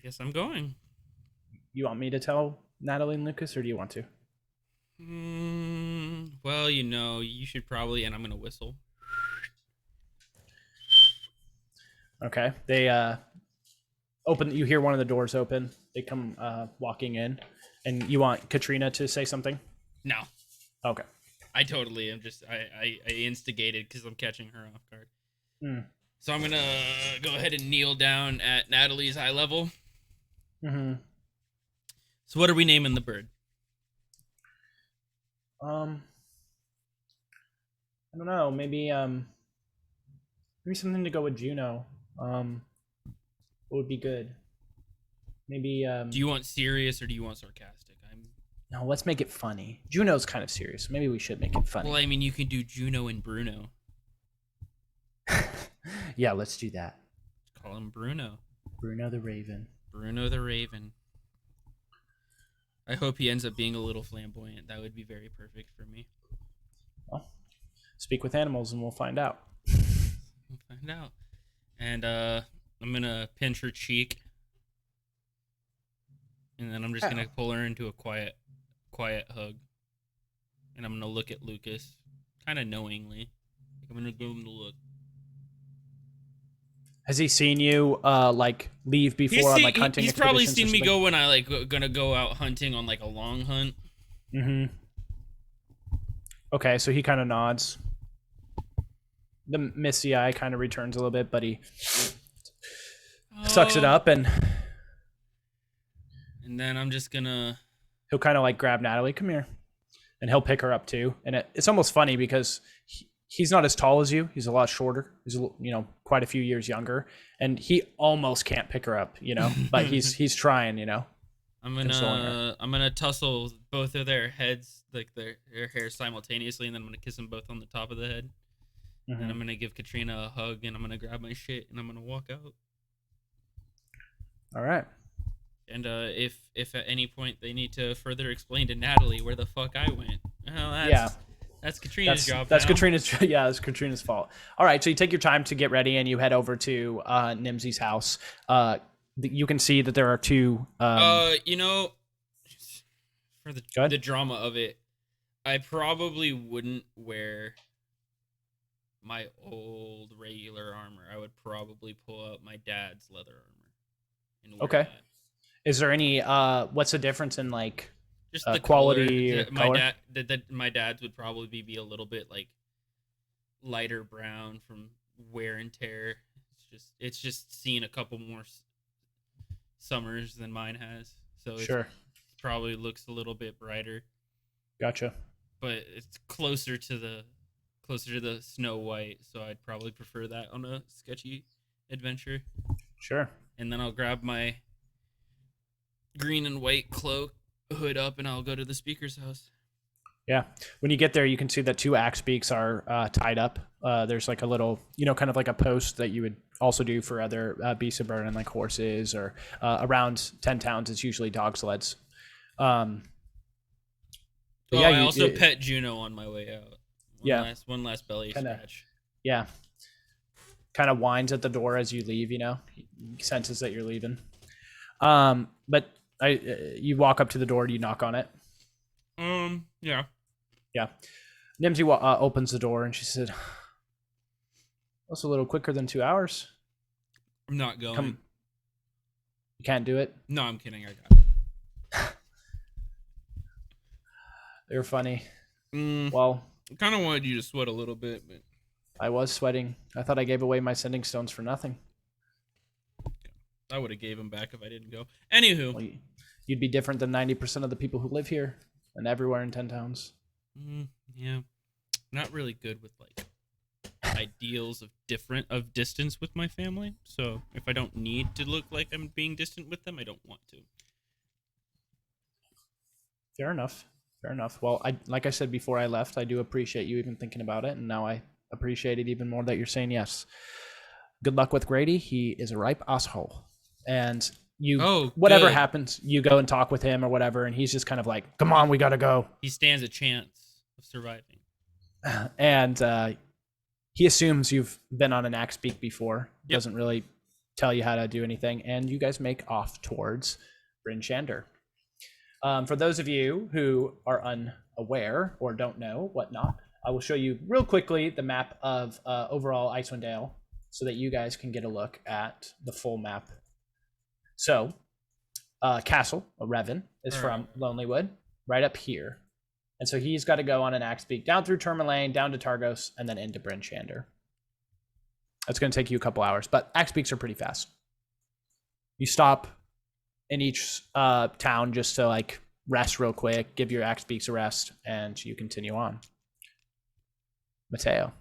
guess I'm going. You want me to tell Natalie and Lucas, or do you want to? Well, you should probably, and I'm gonna whistle. Okay. They open. You hear one of the doors open. They come walking in, and you want Katrina to say something? No. Okay. I totally am just I instigated because I'm catching her off guard. So I'm gonna go ahead and kneel down at Natalie's eye level. So what are we naming the bird? I don't know. Maybe something to go with Juno. What would be good? Maybe. Do you want serious or do you want sarcastic? No, let's make it funny. Juno's kind of serious. Maybe we should make it funny. Well, I mean, you can do Juno and Bruno. Yeah, let's do that. Call him Bruno. Bruno the Raven. Bruno the Raven. I hope he ends up being a little flamboyant. That would be very perfect for me. Well, speak with animals and we'll find out. We'll find out. And I'm gonna pinch her cheek, and then I'm just gonna pull her into a quiet hug, and I'm gonna look at Lucas, kind of knowingly. I'm gonna give him the look. Has he seen you like leave before on like hunting? He's probably seen me something? go when I like gonna go out hunting on like a long hunt. Mm-hmm. Okay, so he kind of nods. The misty eye kind of returns a little bit, but he sucks it up, and then I'm just gonna. He'll kind of like grab Natalie, come here, and he'll pick her up too. And it's almost funny because he's not as tall as you. He's a lot shorter. He's quite a few years younger, and he almost can't pick her up, but he's trying, I'm gonna tussle both of their heads, like their hair simultaneously, and then I'm gonna kiss them both on the top of the head. Mm-hmm. And I'm gonna give Katrina a hug, and I'm gonna grab my shit, and I'm gonna walk out. All right. And if at any point they need to further explain to Natalie where the fuck I went, well, that's Katrina's job. That's now. That's Katrina's fault. All right, so you take your time to get ready, and you head over to Nimsy's house. You can see that there are two. For the drama of it, I probably wouldn't wear my old regular armor. I would probably pull out my dad's leather armor. And wear that. Is there any what's the difference in like just the quality? Color? My dad's would probably be a little bit like lighter brown from wear and tear. It's just seen a couple more summers than mine has, so it probably looks a little bit brighter. Gotcha. But it's closer to the Snow White, so I'd probably prefer that on a sketchy adventure. Sure. And then I'll grab my green and white cloak, hood up, and I'll go to the speaker's house. Yeah. When you get there, you can see that two axe beaks are tied up. There's like a little, kind of like a post that you would also do for other beasts of burden, like horses, or around 10 towns, it's usually dog sleds. I also pet Juno on my way out. One last belly scratch. Yeah. Kind of whines at the door as you leave, he senses that you're leaving. But you walk up to the door, do you knock on it? Yeah. Yeah. Nimsy opens the door and she said, that's a little quicker than 2 hours. I'm not going. You can't do it? No, I'm kidding. I got it. You're funny. Well, I kind of wanted you to sweat a little bit, but I was sweating. I thought I gave away my sending stones for nothing. I would have gave them back if I didn't go. Anywho. Well, you'd be different than 90% of the people who live here and everywhere in 10 towns. Yeah. Not really good with like ideals of distance with my family. So if I don't need to look like I'm being distant with them, I don't want to. Fair enough. Well, like I said before I left, I do appreciate you even thinking about it, and now I appreciate it even more that you're saying yes. Good luck with Grady. He is a ripe asshole. And whatever happens, you go and talk with him or whatever, and he's just kind of like, come on, we gotta go. He stands a chance of surviving. And he assumes you've been on an axe beak before. Yep. Doesn't really tell you how to do anything, and you guys make off towards Bryn Shander. For those of you who are unaware or don't know whatnot, I will show you real quickly the map of overall Icewind Dale so that you guys can get a look at the full map. So, Castle, Revan, is from Lonelywood, right up here. And so he's got to go on an axe beak down through Tourmaline, down to Targos, and then into Bryn Shander. That's going to take you a couple hours, but axe beaks are pretty fast. You stop in each town just to like rest real quick, give your axe beaks a rest, and you continue on. Mateo.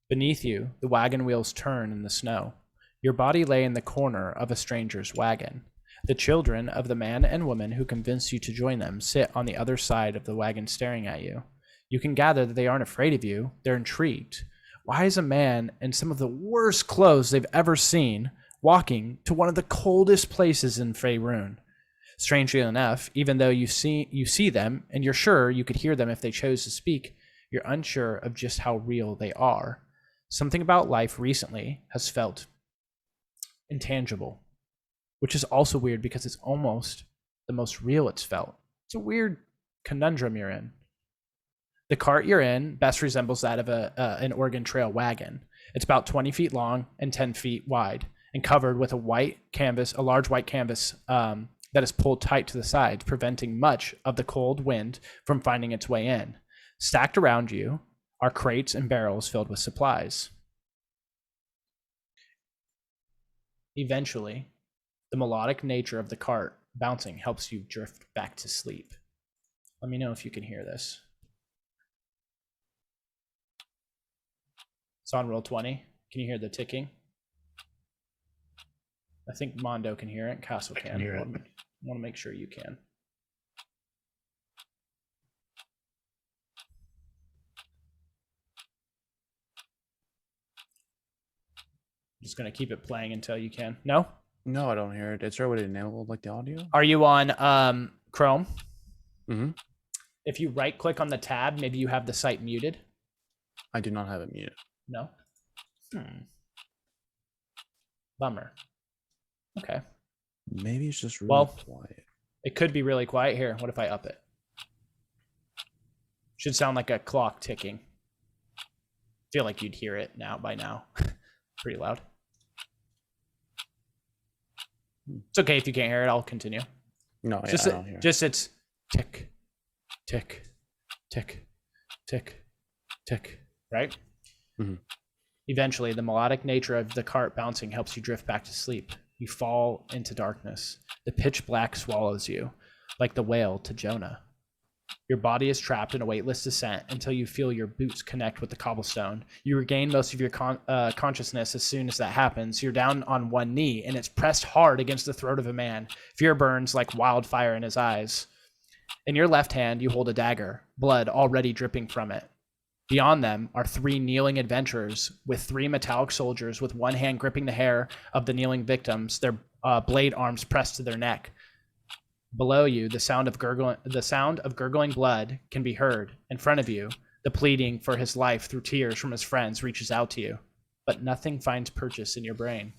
Beneath you, the wagon wheels turn in the snow. Your body lay in the corner of a stranger's wagon. The children of the man and woman who convinced you to join them sit on the other side of the wagon staring at you. You can gather that they aren't afraid of you. They're intrigued. Why is a man in some of the worst clothes they've ever seen walking to one of the coldest places in Faerun? Strangely enough, even though you see them and you're sure you could hear them if they chose to speak, you're unsure of just how real they are. Something about life recently has felt intangible, which is also weird because it's almost the most real it's felt. It's a weird conundrum you're in. The cart you're in best resembles that of an Oregon Trail wagon. It's about 20 feet long and 10 feet wide and covered with a large white canvas that is pulled tight to the sides, preventing much of the cold wind from finding its way in. Stacked around you are crates and barrels filled with supplies. Eventually, the melodic nature of the cart bouncing helps you drift back to sleep. Let me know if you can hear this. It's on roll 20. Can you hear the ticking? I think Mondo can hear it. Castle can. I can hear it. I want to make sure you can. I'm just going to keep it playing until you can. No? No, I don't hear it. Is there a way to enable like the audio? Are you on Chrome? Mm-hmm. If you right click on the tab, maybe you have the site muted. I do not have it muted. No? Bummer. Okay. Maybe it's just really quiet. It could be really quiet. Here, what if I up it? Should sound like a clock ticking. Feel like you'd hear it by now. Pretty loud. It's okay if you can't hear it. I'll continue. No, yeah, just I don't hear it. Just it's tick, tick, tick, tick, tick, right? Mm-hmm. Eventually, the melodic nature of the cart bouncing helps you drift back to sleep. You fall into darkness. The pitch black swallows you, like the whale to Jonah. Your body is trapped in a weightless descent until you feel your boots connect with the cobblestone. You regain most of your consciousness as soon as that happens. You're down on one knee, and it's pressed hard against the throat of a man. Fear burns like wildfire in his eyes. In your left hand, you hold a dagger, blood already dripping from it. Beyond them are three kneeling adventurers with three metallic soldiers with one hand gripping the hair of the kneeling victims, their blade arms pressed to their neck. Below you, the sound of gurgling blood can be heard. In front of you, the pleading for his life through tears from his friends reaches out to you, but nothing finds purchase in your brain.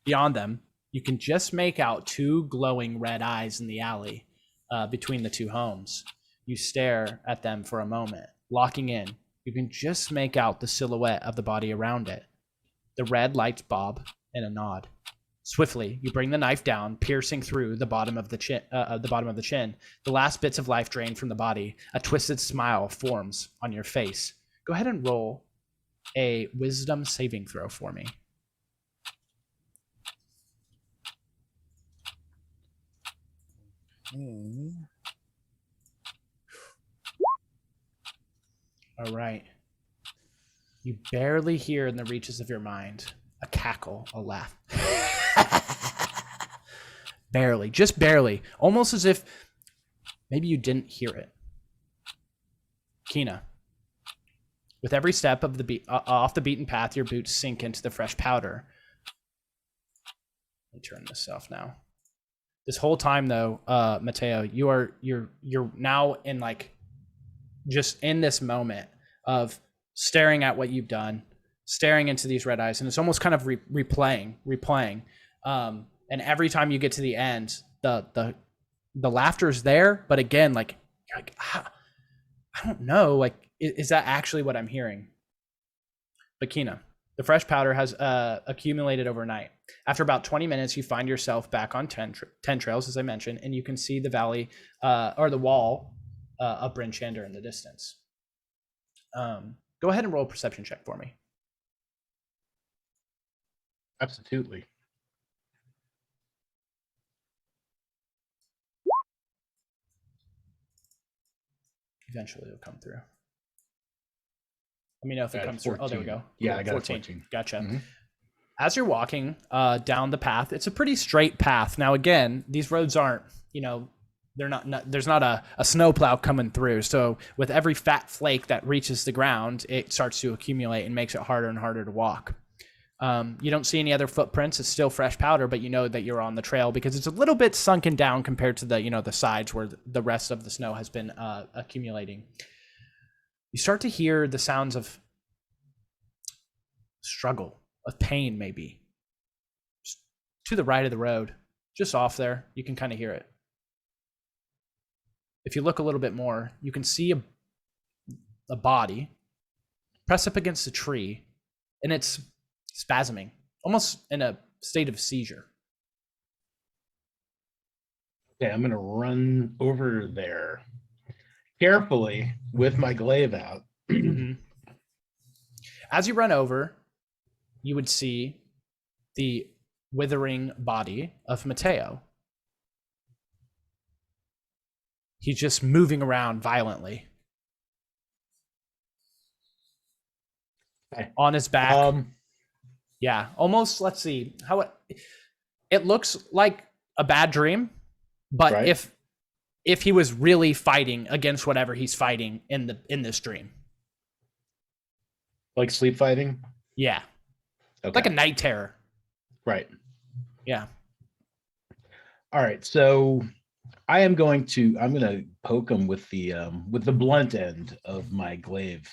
Beyond them, you can just make out two glowing red eyes in the alley between the two homes. You stare at them for a moment. Locking in, you can just make out the silhouette of the body around it. The red lights bob in a nod. Swiftly, you bring the knife down, piercing through the bottom of the chin. The last bits of life drain from the body. A twisted smile forms on your face. Go ahead and roll a wisdom saving throw for me. All right. You barely hear in the reaches of your mind a cackle, a laugh. Barely, just barely. Almost as if maybe you didn't hear it. Kinna. With every step of off the beaten path, your boots sink into the fresh powder. Let me turn this off now. This whole time, though, Mateo, you're now in just in this moment of staring at what you've done, staring into these red eyes, and it's almost kind of replaying. And every time you get to the end, the laughter's there, but again, you're like, I don't know, is that actually what I'm hearing? But Kinna, the fresh powder has accumulated overnight. After about 20 minutes, you find yourself back on 10 trails, as I mentioned, and you can see the valley or the wall of Bryn Shander in the distance. Go ahead and roll a perception check for me. Absolutely. Eventually it'll come through. Let me know if it Got comes through. Oh, there we 14. go. Yeah, Cool. I got 14. Gotcha. As you're walking down the path, it's a pretty straight path. Now, again, these roads aren't, they're not there's not a snowplow coming through. So with every fat flake that reaches the ground, it starts to accumulate and makes it harder and harder to walk. You don't see any other footprints. It's still fresh powder, but you know that you're on the trail because it's a little bit sunken down compared to the sides where the rest of the snow has been accumulating. You start to hear the sounds of struggle, of pain, maybe. Just to the right of the road, just off there, you can kind of hear it. If you look a little bit more, you can see a body press up against a tree, and it's spasming, almost in a state of seizure. Okay, I'm gonna run over there carefully with my glaive out. As you run over, you would see the withering body of Mateo. He's just moving around violently. Okay. On his back. Yeah, almost, let's see how it looks like a bad dream, but right. if he was really fighting against whatever he's fighting in this dream. Like sleep fighting? Yeah. Okay. Like a night terror. Right. Yeah. All right. So I'm going to poke him with the blunt end of my glaive.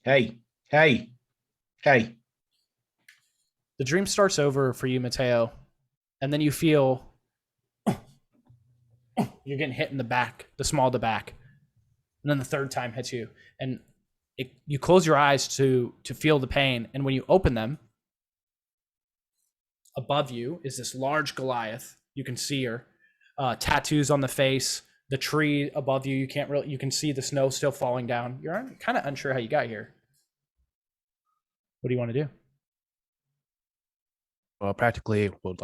Hey. The dream starts over for you, Mateo, and then you feel you're getting hit in the back, the small of the back, and then the third time hits you, and you close your eyes to feel the pain, and when you open them, above you is this large Goliath. You can see her, tattoos on the face, the tree above you. You can see the snow still falling down. You're kind of unsure how you got here. What do you want to do? Well, practically would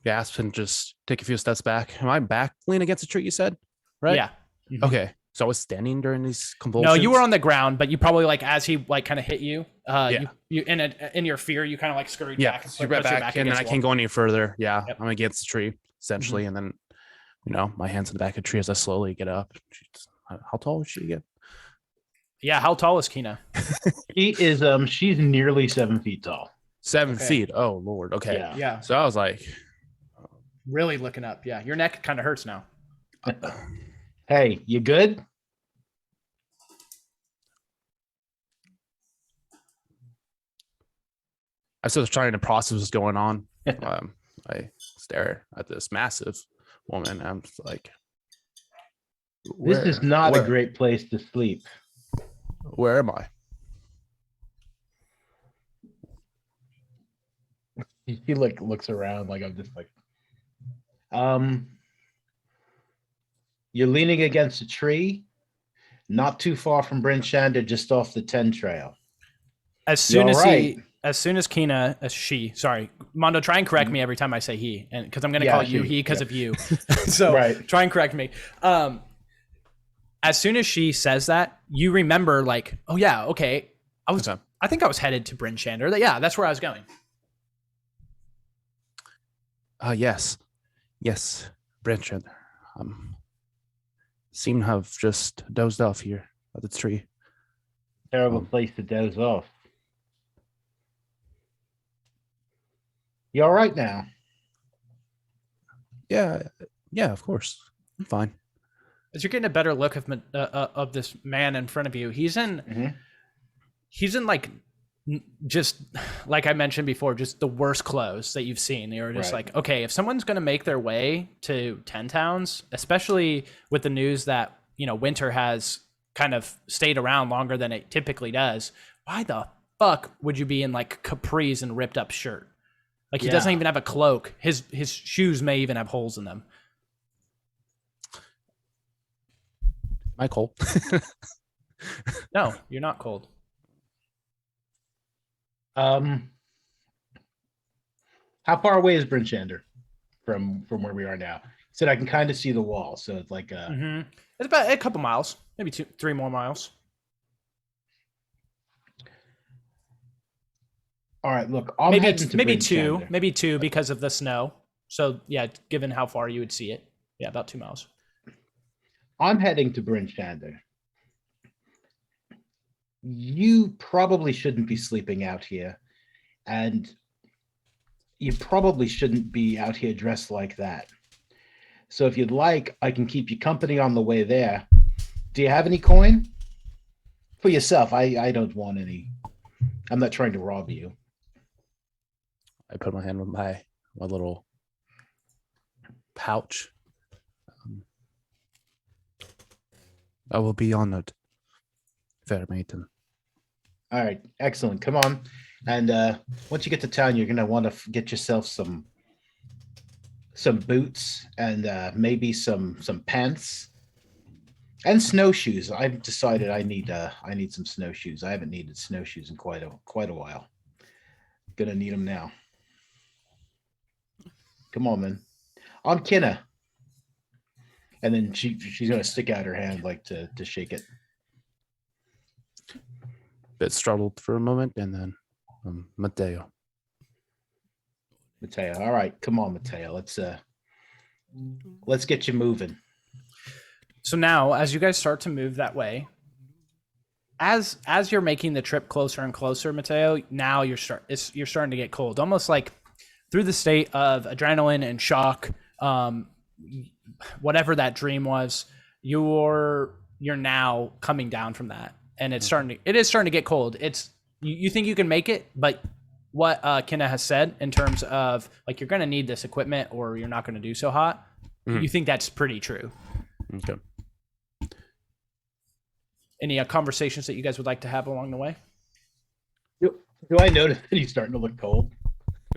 gasp and just take a few steps back. Am I back leaning against a tree, you said? Right? Yeah. Mm-hmm. Okay. So I was standing during these convulsions? No, you were on the ground, but you probably as he kind of hit you, yeah. you in your fear, you kind of scurried back. And back and then I can't go any further. Yeah. Yep. I'm against the tree, essentially. Mm-hmm. And then, my hands in the back of the tree as I slowly get up. How tall is she again? Yeah, how tall is Kinna? She's nearly 7 feet tall. 7 feet. Oh Lord. Okay. Yeah. So I was really looking up. Yeah. Your neck kind of hurts now. Hey, you good? I was trying to process what's going on. I stare at this massive woman. I'm just this is not a great place to sleep. Where am I? He looks around I'm just you're leaning against a tree, not too far from Bryn Shander, just off the 10 trail. As soon as Kinna, sorry, Mondo, try and correct me every time I say he, and because I'm going to call you he because of you. So try and correct me. As soon as she says that, you remember oh yeah, okay. I think I was headed to Bryn Shander. Yeah, that's where I was going. Yes, Bryn Shander. Seem to have just dozed off here at the tree. Terrible place to doze off. You all right now? Yeah, of course. I'm fine. As you're getting a better look of this man in front of you, he's in just like I mentioned before, just the worst clothes that you've seen. You're just okay, if someone's going to make their way to 10 towns, especially with the news that, winter has kind of stayed around longer than it typically does, why the fuck would you be in capris and ripped up shirt? He doesn't even have a cloak. His shoes may even have holes in them. Am I cold? No, you're not cold. How far away is Bryn Shander from where we are now? Said I can kind of see the wall, so it's it's about a couple miles, maybe 2-3 more miles. All right, look, I'm maybe heading to maybe Bryn two, Shander. maybe two because of the snow. So yeah, given how far you would see it, yeah, about 2 miles. I'm heading to Bryn Shander. You probably shouldn't be sleeping out here, and you probably shouldn't be out here dressed like that. So if you'd like, I can keep you company on the way there. Do you have any coin? For yourself, I don't want any. I'm not trying to rob you. I put my hand in my little pouch. I will be honored, fair maiden. All right, excellent. Come on. And once you get to town, you're gonna want to get yourself some boots and maybe some pants and snowshoes. I've decided I need some snowshoes. I haven't needed snowshoes in quite a while. Gonna need them now. Come on, man. I'm Kinna. And then she's gonna stick out her hand like to shake it. Bit startled for a moment, and then Mateo. Mateo. All right, come on, Mateo. Let's get you moving. So now, as you guys start to move that way, as you're making the trip closer and closer, Mateo, now you're starting to get cold, almost like through the state of adrenaline and shock, whatever that dream was. You're now coming down from that, and it is starting to get cold. It's you think you can make it, but what Kinna has said in terms of like you're going to need this equipment or you're not going to do so hot. You think that's pretty true. Okay. Any conversations that you guys would like to have along the way? Do I notice that he's starting to look cold?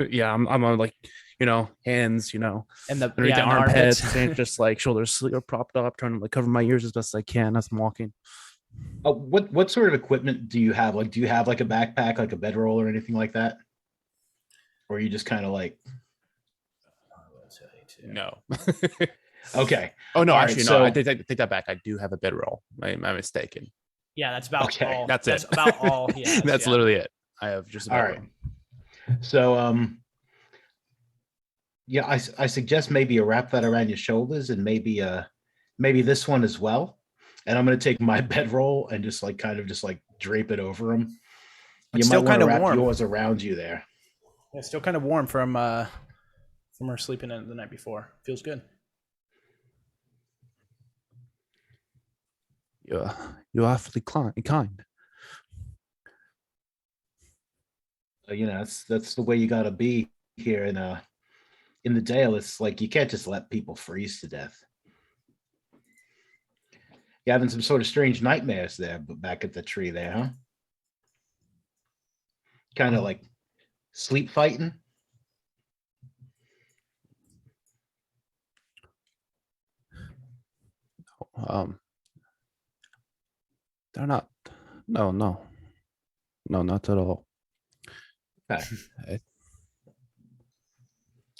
Yeah, I'm on like, hands, And the underneath the armpits, armpits. and just like shoulders propped up, trying to like cover my ears as best as I can as I'm walking. What sort of equipment do you have? Like, do you have like a backpack, like a bedroll or anything like that? Or are you just kind of like... No. Okay. Oh no, All actually right, no. so- I take that back. I do have a bedroll. I'm mistaken. Yeah, that's about Okay, all. that's That's it. about all he has. That's yeah. literally it. I have just a All bedroll. right. So yeah, I suggest maybe you wrap that around your shoulders and maybe this one as well. And I'm gonna take my bedroll and just like kind of just like drape it over him. It's You still might want kind to of wrap warm. yours around you there. Yeah, still kind of warm from her sleeping in it the night before. Feels good. You're awfully kind. That's the way you got to be here in the Dale. It's like you can't just let people freeze to death. You're having some sort of strange nightmares there, but back at the tree there, huh? Kind of like sleep fighting. They're not. No, not at all. Okay.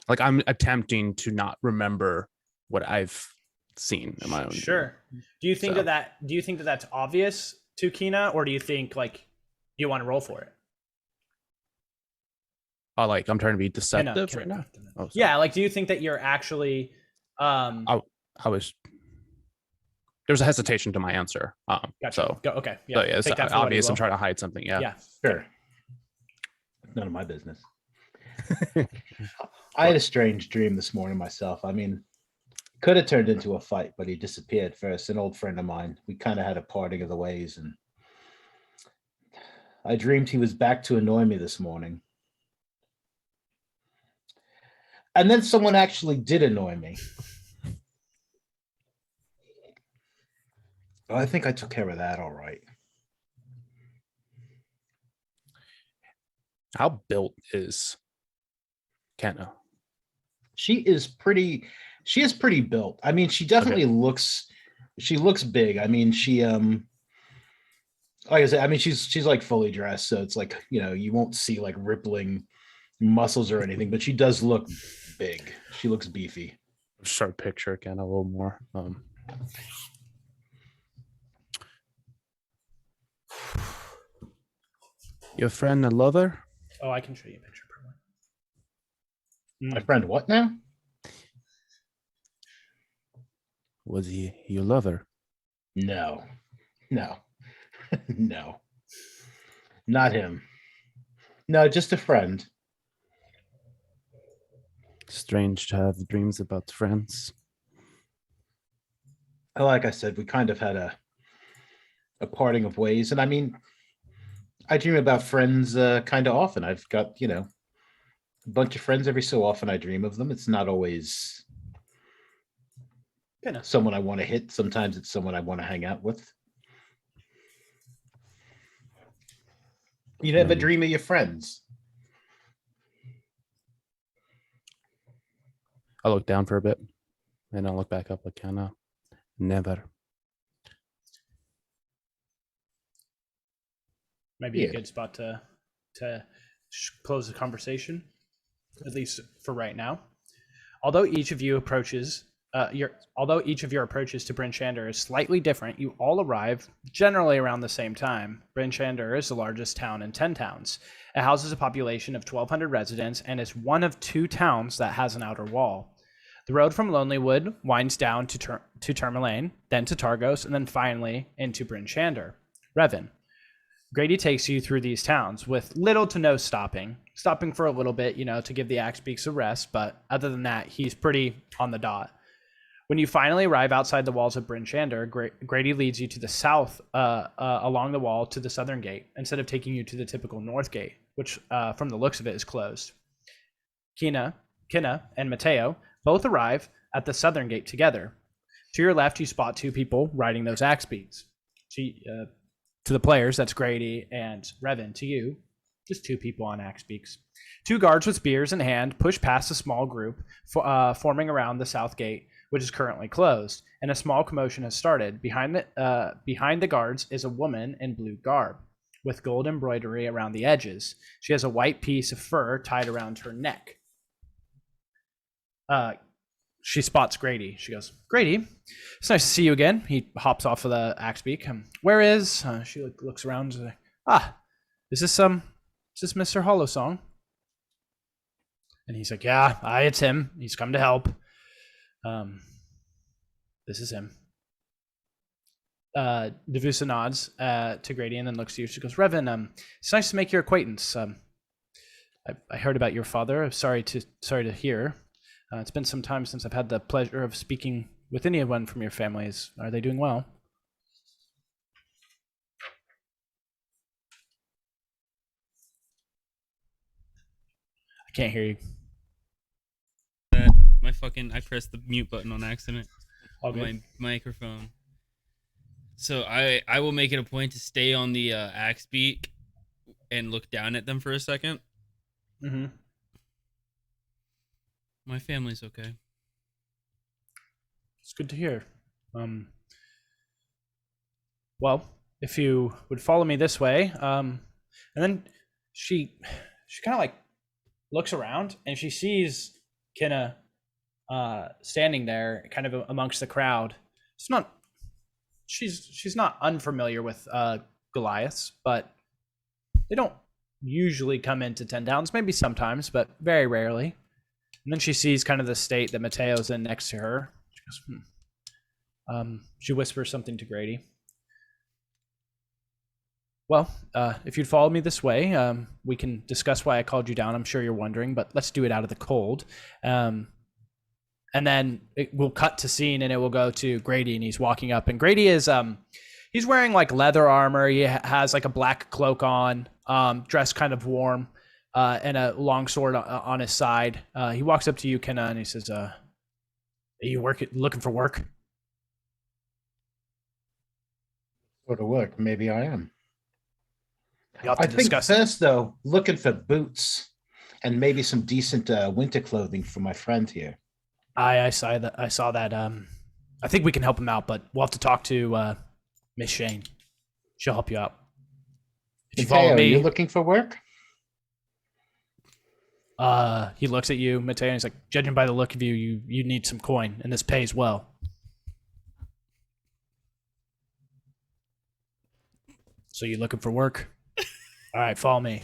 Like I'm attempting to not remember what I've seen in my own. Sure. Do you think So- Do you think that that's obvious to Kinna, or do you think like you want to roll for it? Like I'm trying to be deceptive Kinna. right now. Oh, sorry. Yeah, like do you think that you're actually I was. There's a hesitation to my answer. Gotcha. So, Go, okay. yeah, it's take that for what obvious. you I'm will. trying to hide something. Yeah. Yeah. Sure. None of my business. I had a strange dream this morning myself. I mean, could have turned into a fight, but he disappeared first. An old friend of mine. We kind of had a parting of the ways, and I dreamed he was back to annoy me this morning. And then someone actually did annoy me. But I think I took care of that all right. How built is Kinna? She is pretty built. I mean, she definitely looks big. I mean, she like I said, I mean, she's like fully dressed, so it's like, you won't see like rippling muscles or anything, but she does look big. She looks beefy. Start picture again a little more. Your friend and lover? Oh, I can show you a picture. My friend, what now? Was he your lover? No, no, no, not him. No, just a friend. Strange to have dreams about friends. Like I said, we kind of had a parting of ways, and I mean, I dream about friends kind of often. I've got a bunch of friends. Every so often, I dream of them. It's not always Kinna. someone I want to hit. Sometimes it's someone I want to hang out with. You never dream of your friends. I look down for a bit, and I'll look back up like Kinna. Never. Maybe a good spot to close the conversation, at least for right now. Although each of your approaches to Bryn Shander is slightly different, you all arrive generally around the same time. Bryn Shander is the largest town in 10 towns. It houses a population of 1,200 residents and is one of 2 towns that has an outer wall. The road from Lonelywood winds down to Tourmaline, then to Targos, and then finally into Bryn Shander. Revan. Grady takes you through these towns with little to no stopping for a little bit, to give the Axe Beaks a rest, but other than that, he's pretty on the dot. When you finally arrive outside the walls of Bryn Shander, Grady leads you to the south along the wall to the southern gate, instead of taking you to the typical north gate, which from the looks of it is closed. Kinna, and Mateo both arrive at the southern gate together. To your left, you spot 2 people riding those Axe Beaks. To the players, that's Grady and Revan. To you, just 2 people on Axe Beaks. 2 guards with spears in hand push past a small group forming around the south gate, which is currently closed, and a small commotion has started. Behind the guards is a woman in blue garb, with gold embroidery around the edges. She has a white piece of fur tied around her neck. She spots Grady. She goes, "Grady, it's nice to see you again." He hops off of the Axe Beak. Where is? She looks around. Is this Mr. Hollowsong? And he's like, "Yeah, it's him. He's come to help." This is him. Devusa nods to Grady and then looks to you. She goes, "Revan, it's nice to make your acquaintance. I heard about your father. I'm sorry to hear. It's been some time since I've had the pleasure of speaking with anyone from your families. Are they doing well?" I can't hear you. I pressed the mute button on accident. My microphone. So I will make it a point to stay on the Axe Beak and look down at them for a second. Mm-hmm. My family's okay. It's good to hear. Well, if you would follow me this way, and then she kind of like looks around and she sees Kinna standing there, kind of amongst the crowd. She's not unfamiliar with Goliaths, but they don't usually come into 10 towns. Maybe sometimes, but very rarely. And then she sees kind of the state that Mateo's in next to her. She goes, she whispers something to Grady. "Well, if you'd follow me this way, we can discuss why I called you down. I'm sure you're wondering, but let's do it out of the cold." And then we'll cut to scene, and it will go to Grady, and he's walking up. And Grady is he's wearing like leather armor. He has like a black cloak on, dressed kind of warm. And a long sword on his side. He walks up to you, Kinna, and he says, "Are you looking for work?" Sort of work. Maybe I am. I think first, though, looking for boots and maybe some decent winter clothing for my friend here. I saw that. I think we can help him out, but we'll have to talk to Miss Shane. She'll help you out. If you follow me, are you looking for work? He looks at you, Mateo, and he's like, "Judging by the look of you, you need some coin, and this pays well." "So you looking for work?" "All right, follow me."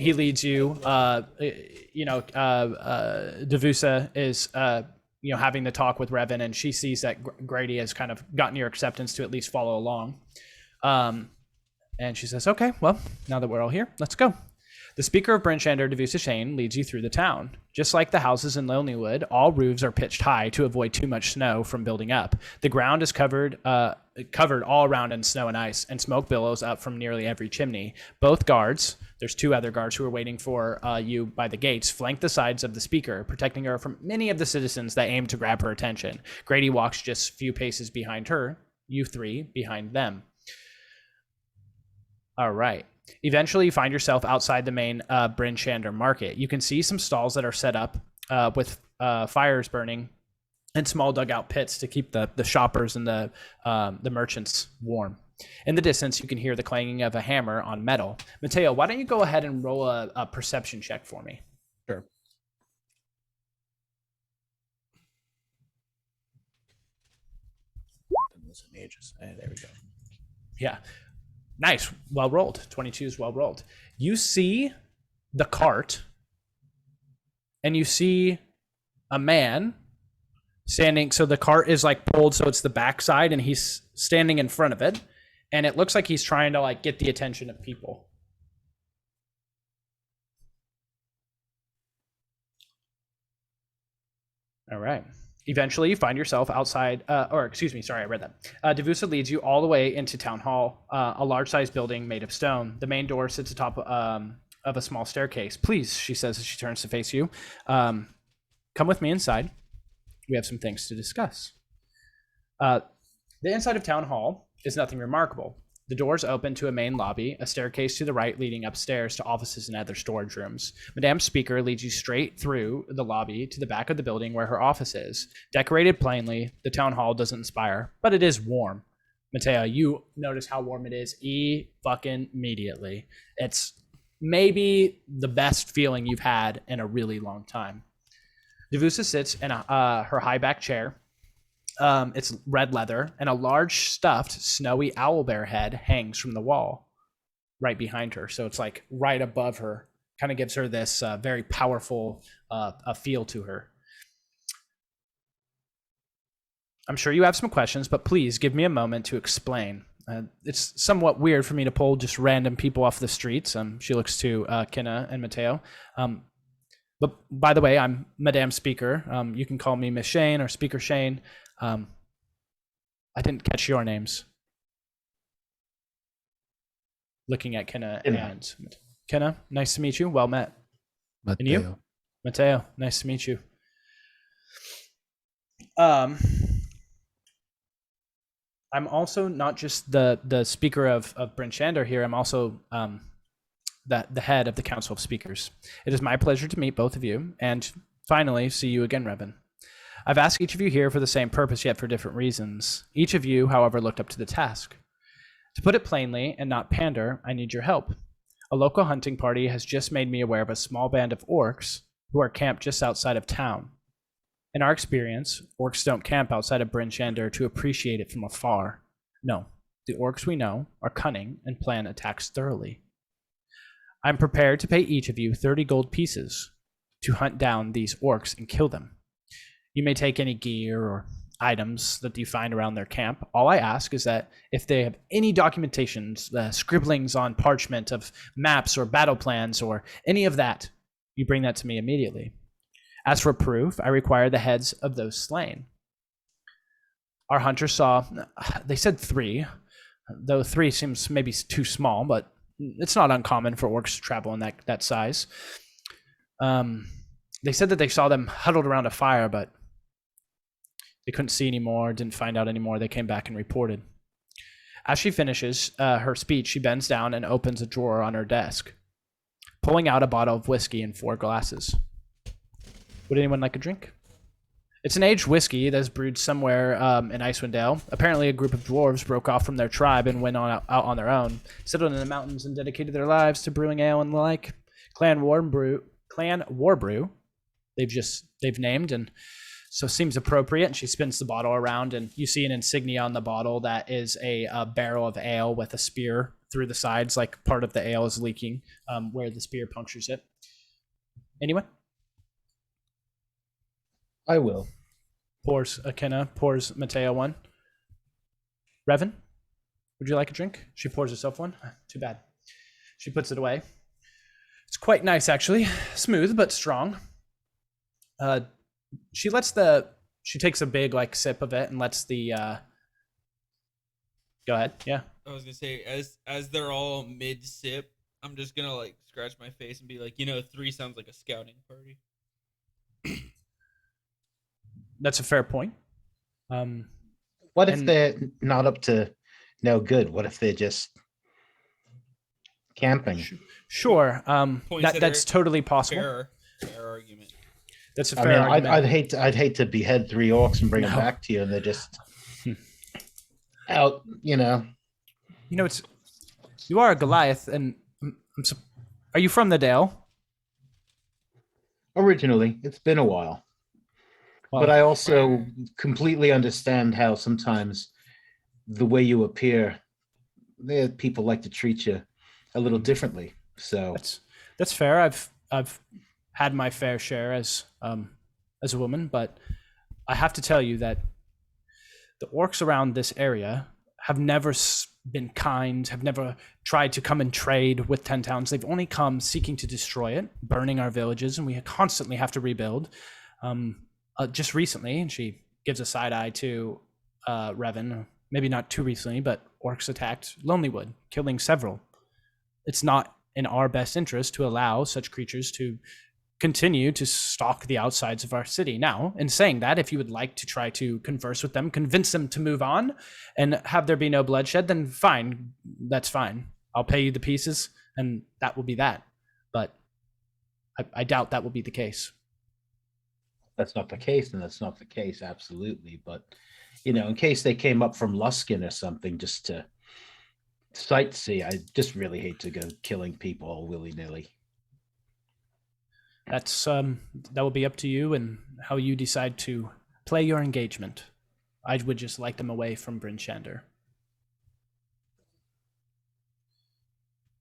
he leads you. Devusa is having the talk with Revan, and she sees that Grady has kind of gotten your acceptance to at least follow along. And she says, "Okay, well, now that we're all here, let's go." The Speaker of Brinchander, Devusa Shane, leads you through the town. Just like the houses in Lonelywood, all roofs are pitched high to avoid too much snow from building up. The ground is covered all around in snow and ice, and smoke billows up from nearly every chimney. Both guards, there's 2 other guards who are waiting for you by the gates, flank the sides of the Speaker, protecting her from many of the citizens that aim to grab her attention. Grady walks just a few paces behind her, you 3 behind them. All right. Eventually, you find yourself outside the main Brinchander market. You can see some stalls that are set up with fires burning and small dugout pits to keep the shoppers and the merchants warm. In the distance, you can hear the clanging of a hammer on metal. Mateo, why don't you go ahead and roll a perception check for me? Sure. There we go. Yeah. Nice. Well rolled. 22 is well rolled. You see the cart, and you see a man standing. So the cart is like pulled, so it's the backside, and he's standing in front of it. And it looks like he's trying to like get the attention of people. All right. Eventually, you find yourself outside, I read that. Devusa leads you all the way into Town Hall, a large-sized building made of stone. The main door sits atop of a small staircase. Please, she says as she turns to face you, come with me inside. We have some things to discuss. The inside of Town Hall is nothing remarkable. The doors open to a main lobby, a staircase to the right leading upstairs to offices and other storage rooms. Madame Speaker leads you straight through the lobby to the back of the building where her office is. Decorated plainly, the town hall doesn't inspire, but it is warm. Mateo, you notice how warm it is fucking immediately. It's maybe the best feeling you've had in a really long time. Devusa sits in her high back chair. It's red leather, and a large stuffed snowy owlbear head hangs from the wall right behind her. So it's like right above her, kind of gives her this very powerful feel to her. I'm sure you have some questions, but please give me a moment to explain. It's somewhat weird for me to pull just random people off the streets. She looks to Kinna and Mateo. But by the way, I'm Madame Speaker. You can call me Miss Shane or Speaker Shane. I didn't catch your names. Looking at Kinna and Kinna, nice to meet you. Well met. Mateo. And you? Mateo, nice to meet you. I'm also not just the Speaker of Brinchander here. I'm also the head of the Council of Speakers. It is my pleasure to meet both of you, and finally see you again, Revan. I've asked each of you here for the same purpose, yet for different reasons. Each of you, however, looked up to the task. To put it plainly and not pander, I need your help. A local hunting party has just made me aware of a small band of orcs who are camped just outside of town. In our experience, orcs don't camp outside of Brinchander to appreciate it from afar. No, the orcs we know are cunning and plan attacks thoroughly. I'm prepared to pay each of you 30 gold pieces to hunt down these orcs and kill them. You may take any gear or items that you find around their camp. All I ask is that if they have any documentations, scribblings on parchment of maps or battle plans or any of that, you bring that to me immediately. As for proof, I require the heads of those slain. Our hunter saw, they said 3, though 3 seems maybe too small, but it's not uncommon for orcs to travel in that size. They said that they saw them huddled around a fire, but they couldn't see anymore, didn't find out anymore. They came back and reported. As she finishes her speech, she bends down and opens a drawer on her desk, pulling out a bottle of whiskey and 4 glasses. Would anyone like a drink? It's an aged whiskey that's brewed somewhere in Icewind Dale. Apparently, a group of dwarves broke off from their tribe and went out on their own, settled in the mountains, and dedicated their lives to brewing ale and the like. Clan Warbrew. They've named, and so seems appropriate. And she spins the bottle around, and you see an insignia on the bottle that is a barrel of ale with a spear through the sides, like part of the ale is leaking where the spear punctures it. Anyone? I will. Pours Kinna, pours Mateo one. Revan, would you like a drink? She pours herself one. Too bad. She puts it away. It's quite nice, actually. Smooth, but strong. She takes a big, like, sip of it and lets the, go ahead. Yeah. I was gonna say, as they're all mid sip, I'm just gonna like scratch my face and be like, 3 sounds like a scouting party. That's a fair point. What if they're not up to no good? What if they're just camping? Sure. Points That's totally possible. Fair argument. That's a fair argument. I'd hate to behead 3 orcs and bring them back to you, and they're just out. You are a Goliath, and are you from the Dale? Originally, it's been a while. Well, But I also completely understand how sometimes the way you appear, people like to treat you a little differently. So that's fair. I've had my fair share as a woman, but I have to tell you that the orcs around this area have never been kind, have never tried to come and trade with 10 towns. They've only come seeking to destroy it, burning our villages, and we constantly have to rebuild. Just recently, and she gives a side eye to Revan, maybe not too recently, but orcs attacked Lonelywood, killing several. It's not in our best interest to allow such creatures to continue to stalk the outsides of our city. Now, in saying that, if you would like to try to converse with them, convince them to move on, and have there be no bloodshed, then fine, that's fine. I'll pay you the pieces, and that will be that. But I doubt that will be the case. that's not the case, and that's not the case, absolutely. But, in case they came up from Luskin or something just to sightsee, I just really hate to go killing people all willy-nilly. That's that will be up to you and how you decide to play your engagement. I would just like them away from Bryn Shander.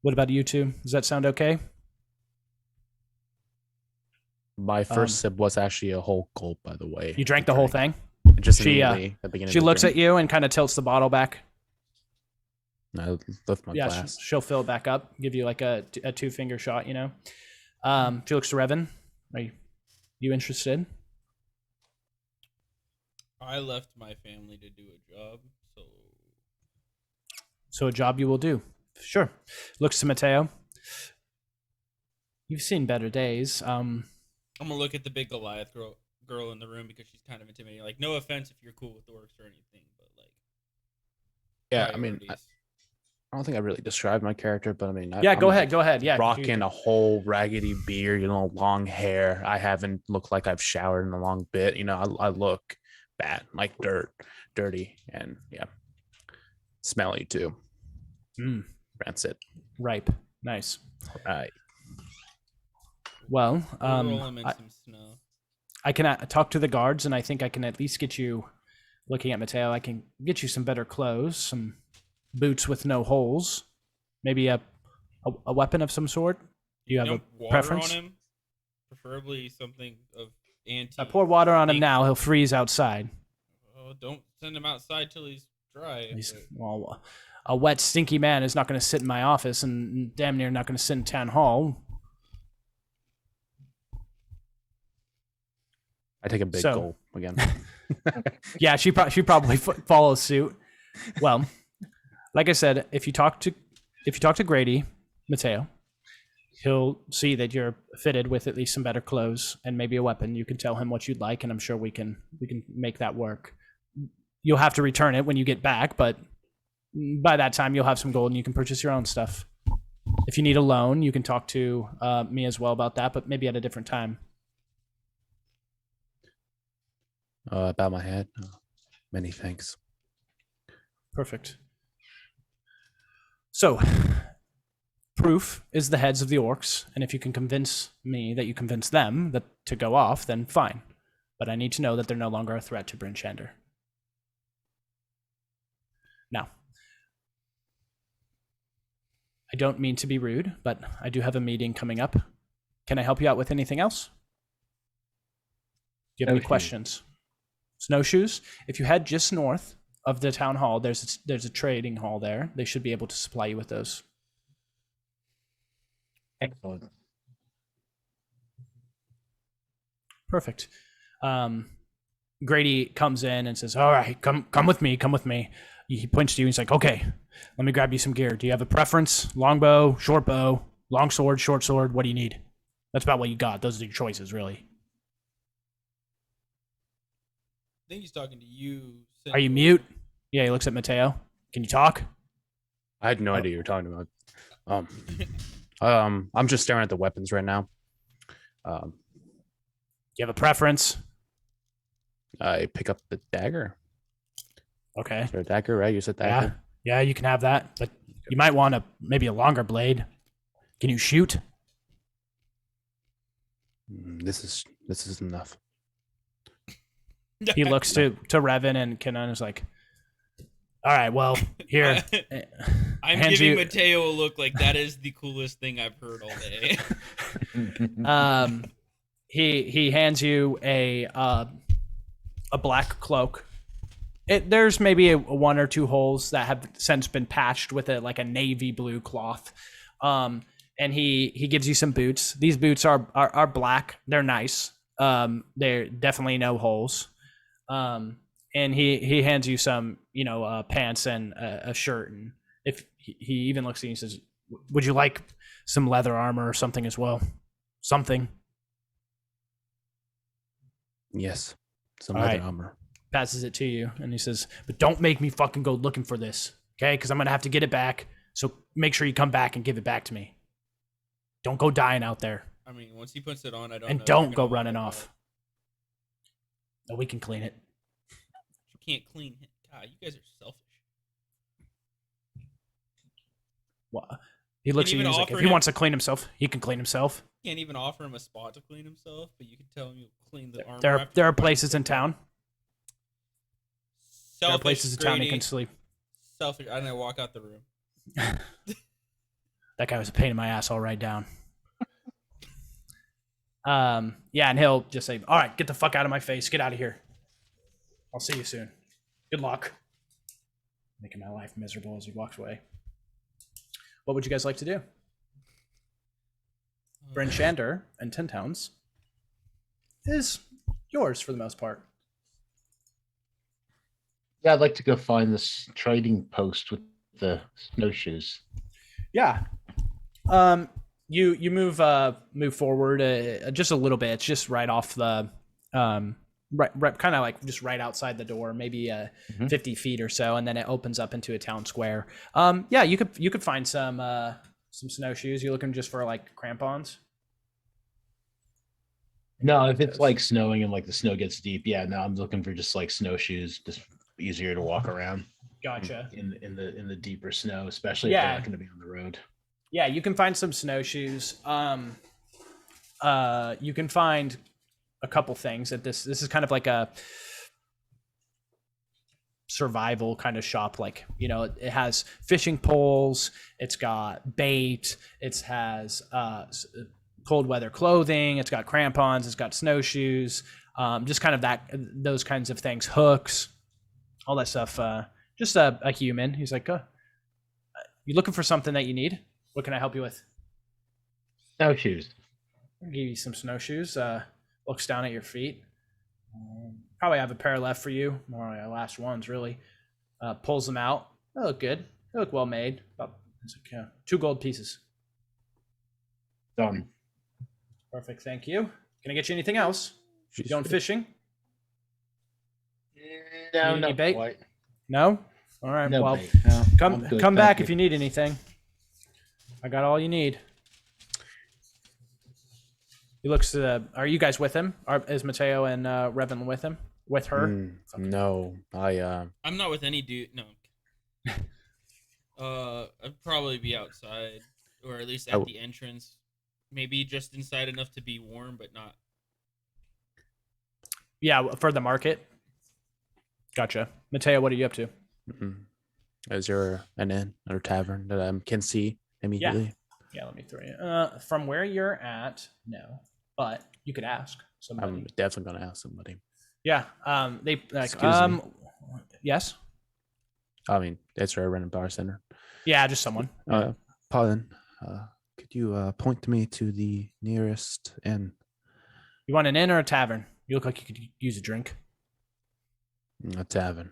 What about you two? Does that sound okay? My first sip was actually a whole gulp, by the way. You drank the whole thing? Just She immediately at the beginning. she looks at you and kind of tilts the bottle back. I lift my Yeah, glass. she'll fill it back up, give you like a 2-finger shot, She looks to Revan. Are you interested? I left my family to do a job, So a job you will do. Sure. Looks to Mateo. You've seen better days. I'm gonna look at the big Goliath girl in the room because she's kind of intimidating. Like, no offense if you're cool with orcs or anything, but like, Yeah, I mean, I don't think I really described my character, but I mean, Yeah, I'm go ahead. Yeah, rocking a whole raggedy beard, long hair. I haven't looked like I've showered in a long bit. I look bad, like dirty, and yeah, smelly too. Rancid. Ripe. Nice. Right. Well, roll him in some snow. I can talk to the guards, and I think I can at least get you, looking at Mateo, I can get you some better clothes, some boots with no holes, maybe a weapon of some sort. Do you have a water preference? on him? Preferably something of anti. I pour water on him now. He'll freeze outside. Oh, don't send him outside till he's dry. Well, a wet, stinky man is not going to sit in my office, and damn near not going to sit in town hall. I take a big gulp again. Yeah, she probably follows suit. Well, like I said, if you talk to Grady, Mateo, he'll see that you're fitted with at least some better clothes and maybe a weapon. You can tell him what you'd like, and I'm sure we can make that work. You'll have to return it when you get back, but by that time you'll have some gold and you can purchase your own stuff. If you need a loan, you can talk to me as well about that, but maybe at a different time. Bow my head. Many thanks. Perfect. So, proof is the heads of the orcs, and if you can convince me that you convince them that to go off, then fine. But I need to know that they're no longer a threat to Bryn Shander. Now, don't mean to be rude, but I do have a meeting coming up. Can I help you out with anything else? Do you have any Snowshoes. questions? Snowshoes? If you head just north of the town hall, there's a trading hall there. They should be able to supply you with those. Excellent. Perfect. Grady comes in and says, "All right, come with me. Come with me." He points to you. And he's like, "Okay, let me grab you some gear. Do you have a preference? Longbow, short bow, long sword, short sword? What do you need?" That's about what you got. Those are your choices, really. I think he's talking to you. Are you mute? Yeah, he looks at Mateo. Can you talk? I had no idea you were talking about. I'm just staring at the weapons right now. Do you have a preference? I pick up the dagger. Okay. Is there a dagger, right? You said dagger. Yeah, you can have that, but you might want maybe a longer blade. Can you shoot? This is enough. He looks to Revan and Kinna and is like, "All right, well, here." I'm hands giving you- Mateo a look like that is the coolest thing I've heard all day. He hands you a black cloak. There's maybe one or two holes that have since been patched with a navy blue cloth. And he gives you some boots. These boots are black. They're nice. They're definitely no holes. And he hands you some, pants and a shirt. And if he even looks at you and says, "Would you like some leather armor or something as well? Something." Yes. Some All other right. armor. Passes it to you, and he says, "But don't make me fucking go looking for this, okay? Because I'm gonna have to get it back. So make sure you come back and give it back to me. Don't go dying out there, I mean, once he puts it on, I don't. and know if don't you're go gonna running want off. No, we can clean it." You can't clean it. God, you guys are selfish. What? He looks at you even and he's like, offer "If he him- wants to clean himself, he can clean himself." You can't even offer him a spot to clean himself, but you can tell him you'll clean the armor. There after are he finds places it. in town. There are Selfish, places in town he Grady. can sleep. Selfish. I didn't walk out the room. That guy was a pain in my ass. I'll write down. Yeah, and he'll just say, "All right, get the fuck out of my face. Get out of here. I'll see you soon. Good luck." Making my life miserable as he walks away. What would you guys like to do? Bryn Shander and 10 Towns is yours for the most part. Yeah, I'd like to go find this trading post with the snowshoes. Yeah. You move forward just a little bit. It's just right off the right kind of like just right outside the door, maybe 50 feet or so, and then it opens up into a town square. Yeah, you could find some snowshoes. You're looking just for like crampons? No, if it's like snowing and like the snow gets deep, yeah, no, I'm looking for just like snowshoes, just easier to walk around Gotcha. in the deeper snow, especially if Yeah. they're not going to be on the road. Yeah, you can find some snowshoes. You can find a couple things at this is kind of like a survival kind of shop. Like, it has fishing poles, it's got bait, it has cold weather clothing, it's got crampons, it's got snowshoes, just kind of those kinds of things, hooks, all that stuff. Just a human. He's like, you looking for something that you need? What can I help you with? Snowshoes. I'll give you some snowshoes. Looks down at your feet. Probably have a pair left for you. More my last ones, really. Pulls them out. They look good. They look well made. It's like, 2 gold pieces. Done. Perfect. Thank you. Can I get you anything else? You going fishing? No, Need no any bait? quite. No? All right. No well, bait. No, I'm come good, back thank if you need anything. I got all you need. He looks to are you guys with him? Is Mateo and Revan with him? With her? No, I'm not with any dude. No. I'd probably be outside, or at least at the entrance. Maybe just inside enough to be warm, but not. Yeah, for the market. Gotcha. Mateo, what are you up to? Is there an inn or tavern that I can see immediately? Yeah, let me throw you. From where you're at, no, but you could ask somebody. I'm definitely gonna ask somebody. Yeah. They like. Excuse me. Yes. I mean, it's a random bartender. Yeah, just someone. Pardon. Could you point me to the nearest inn? You want an inn or a tavern? You look like you could use a drink. A tavern.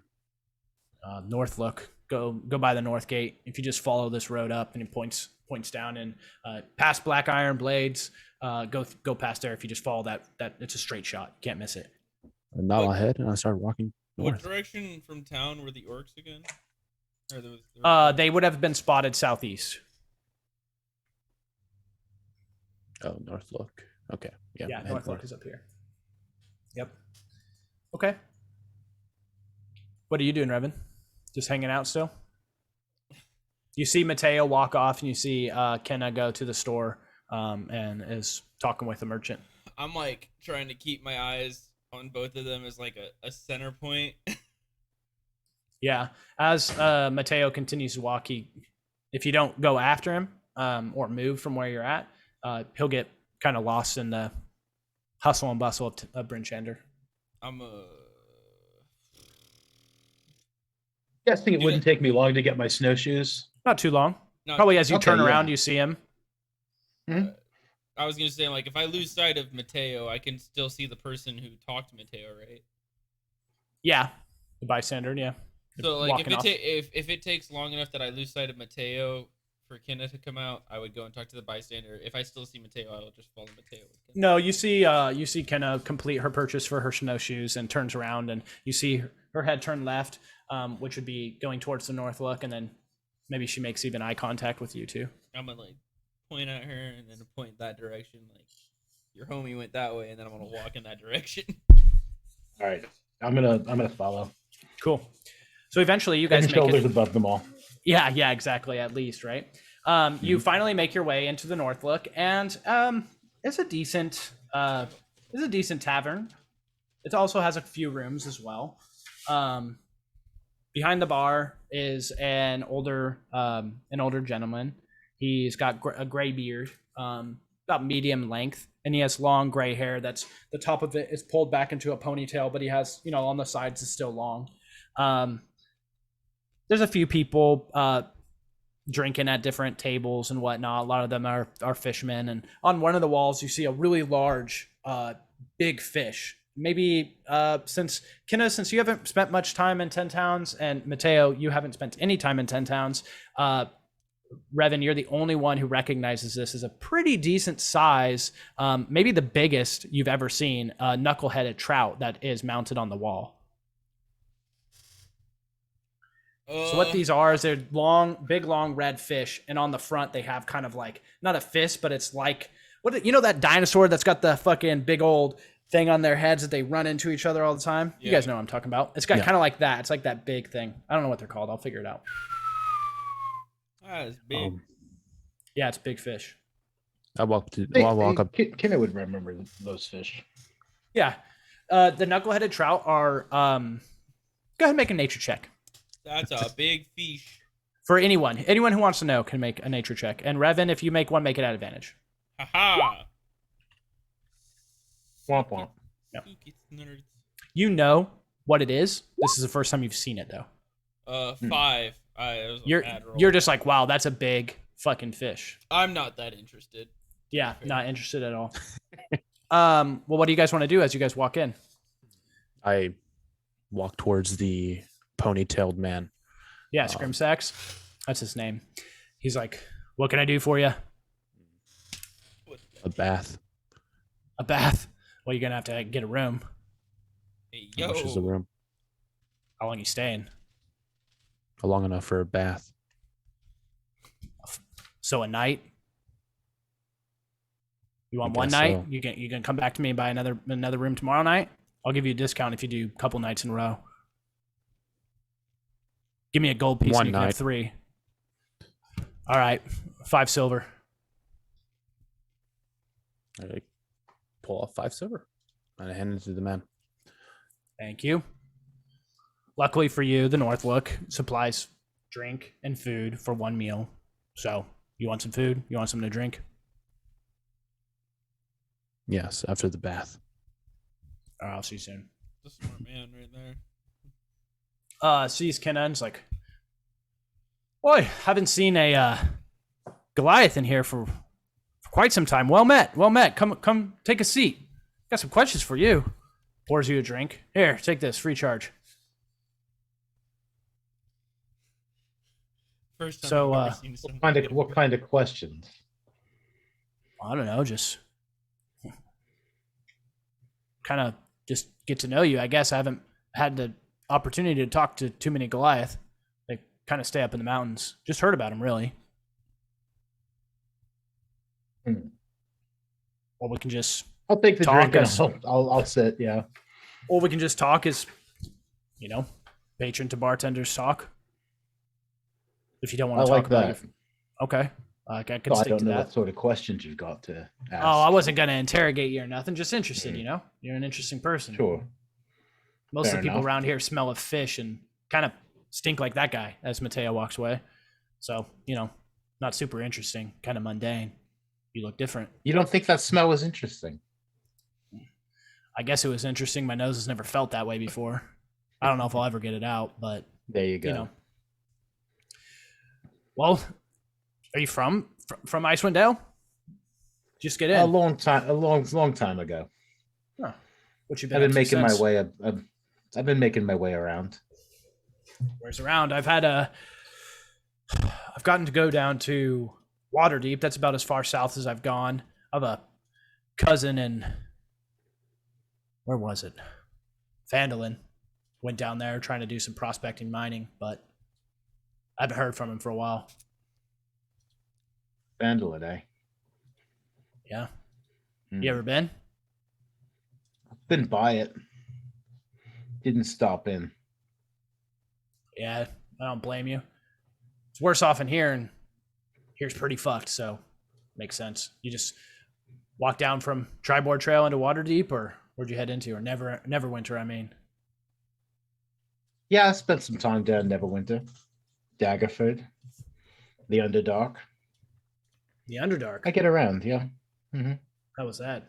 North look. Go by the north gate. If you just follow this road up, and it points down and past Black Iron Blades. Go past there. If you just follow that it's a straight shot. You can't miss it. I nod my head and I start walking What north. direction from town were the orcs again? Or They would have been spotted southeast. Oh, north look. Okay. Yeah. Yeah, head north look is up here. Yep. Okay. What are you doing, Revan? Just hanging out still? You see Mateo walk off, and you see Kinna go to the store and is talking with the merchant. I'm like trying to keep my eyes on both of them as like a center point. Yeah. As Mateo continues to walk, if you don't go after him or move from where you're at, he'll get kind of lost in the hustle and bustle of Brinchander. I'm Guessing it wouldn't take me long to get my snowshoes. Not too long. not, Probably as you Okay, turn yeah. around, you see him. I was gonna say, like, if I lose sight of Mateo, I can still see the person who talked to Mateo, right? Yeah. The bystander, yeah. So like Walking off. if it takes long enough that I lose sight of Mateo for Kinna to come out, I would go and talk to the bystander. If I still see Mateo, I will just follow Mateo. No, you see Kinna complete her purchase for her snowshoes and turns around, and you see her head turn left, which would be going towards the north look, and then maybe she makes even eye contact with you too. I'm gonna like point at her and then point that direction, like your homie went that way, and then I'm gonna walk in that direction. All right, I'm gonna follow. Cool. So eventually, you Head guys and make shoulders it. above them all. Yeah, exactly. At least, right? You finally make your way into the north look, and it's a decent tavern. It also has a few rooms as well. Behind the bar is an older gentleman. He's got a gray beard, about medium length, and he has long gray hair. That's the top of it is pulled back into a ponytail, but he has, on the sides is still long. There's a few people drinking at different tables and whatnot. A lot of them are fishermen, and on one of the walls you see a really large, big fish. Maybe since Kinna, since you haven't spent much time in 10 towns, and Mateo, you haven't spent any time in 10 towns. Revan, you're the only one who recognizes this as a pretty decent size, maybe the biggest you've ever seen, knuckle-headed trout that is mounted on the wall. So what these are is they're big, long red fish, and on the front they have kind of like not a fist, but it's like that dinosaur that's got the fucking big old thing on their heads that they run into each other all the time. Yeah. You guys know what I'm talking about. It's got kind of like that. It's like that big thing. I don't know what they're called. I'll figure it out. It's big. Yeah, it's big fish. I walk up. Kinna would remember those fish. Yeah, the knuckle-headed trout are. Go ahead and make a nature check. That's a big fish. For anyone who wants to know can make a nature check. And Revan, if you make one, make it at advantage. Haha. Womp womp. Yeah. Nerds. You know what it is. This is the first time you've seen it though. 5. You're just like, wow, that's a big fucking fish. I'm not that interested. Yeah, not interested at all. Well, what do you guys want to do as you guys walk in? I walk towards the ponytailed man. Yeah, Scrimsax. That's his name. He's like, what can I do for you? A bath. A bath? Well, you're going to have to get a room. Hey, How much is the room? How long you staying? Long enough for a bath. So a night? You want I one guess night? so. You can come back to me and buy another room tomorrow night? I'll give you a discount if you do a couple nights in a row. Give me a gold piece and you can have 3. All right, 5 silver. I pull off 5 silver and I hand it to the man. Thank you. Luckily for you, the North Look supplies drink and food for 1 meal. So You want some food? You want something to drink? Yes, after the bath. All right, I'll see you soon. That's a smart man right there. Sees Kinna and is like, boy, haven't seen a Goliath in here for quite some time. Well met. Come take a seat. Got some questions for you. Pours you a drink. Here, take this, free charge. First time So, I've ever seen someone get What kind of questions? I don't know, just kind of just get to know you. I guess I haven't had the opportunity to talk to too many Goliath. They kind of stay up in the mountains. Just heard about them, really. Or we can just I'll take the talk drink and as- I'll sit. Yeah. or we can just talk as, patron to bartenders talk. If you don't want I to like talk about that. it. Okay. I can Well, I stick don't to know that. what sort of questions you've got to ask. Oh, I wasn't going to interrogate you or nothing. Just interested, You're an interesting person. Sure. Most Fair of the people enough. around here smell of fish and kind of stink like that guy as Mateo walks away. So, not super interesting, kind of mundane. You look different. You don't think that smell was interesting? I guess it was interesting. My nose has never felt that way before. I don't know if I'll ever get it out, but, There you go. Well, are you from Icewind Dale? Just get in. A long time ago. Huh. What you I've been up to making my since? way up. I've been making my way around. Where's around? I've gotten to go down to Waterdeep. That's about as far south as I've gone. I have a cousin in, where was it? Phandelver. Went down there trying to do some prospecting mining, but I haven't heard from him for a while. Vandal, eh? Yeah. Hmm. You ever been? Been by it. Didn't stop in. Yeah, I don't blame you. It's worse off in here, and here's pretty fucked, so makes sense. You just walk down from Triboard Trail into Waterdeep, or where'd you head into? Or Neverwinter, I mean. Yeah, I spent some time down Neverwinter, Daggerford, the Underdark. The Underdark. I get around, yeah. How was that?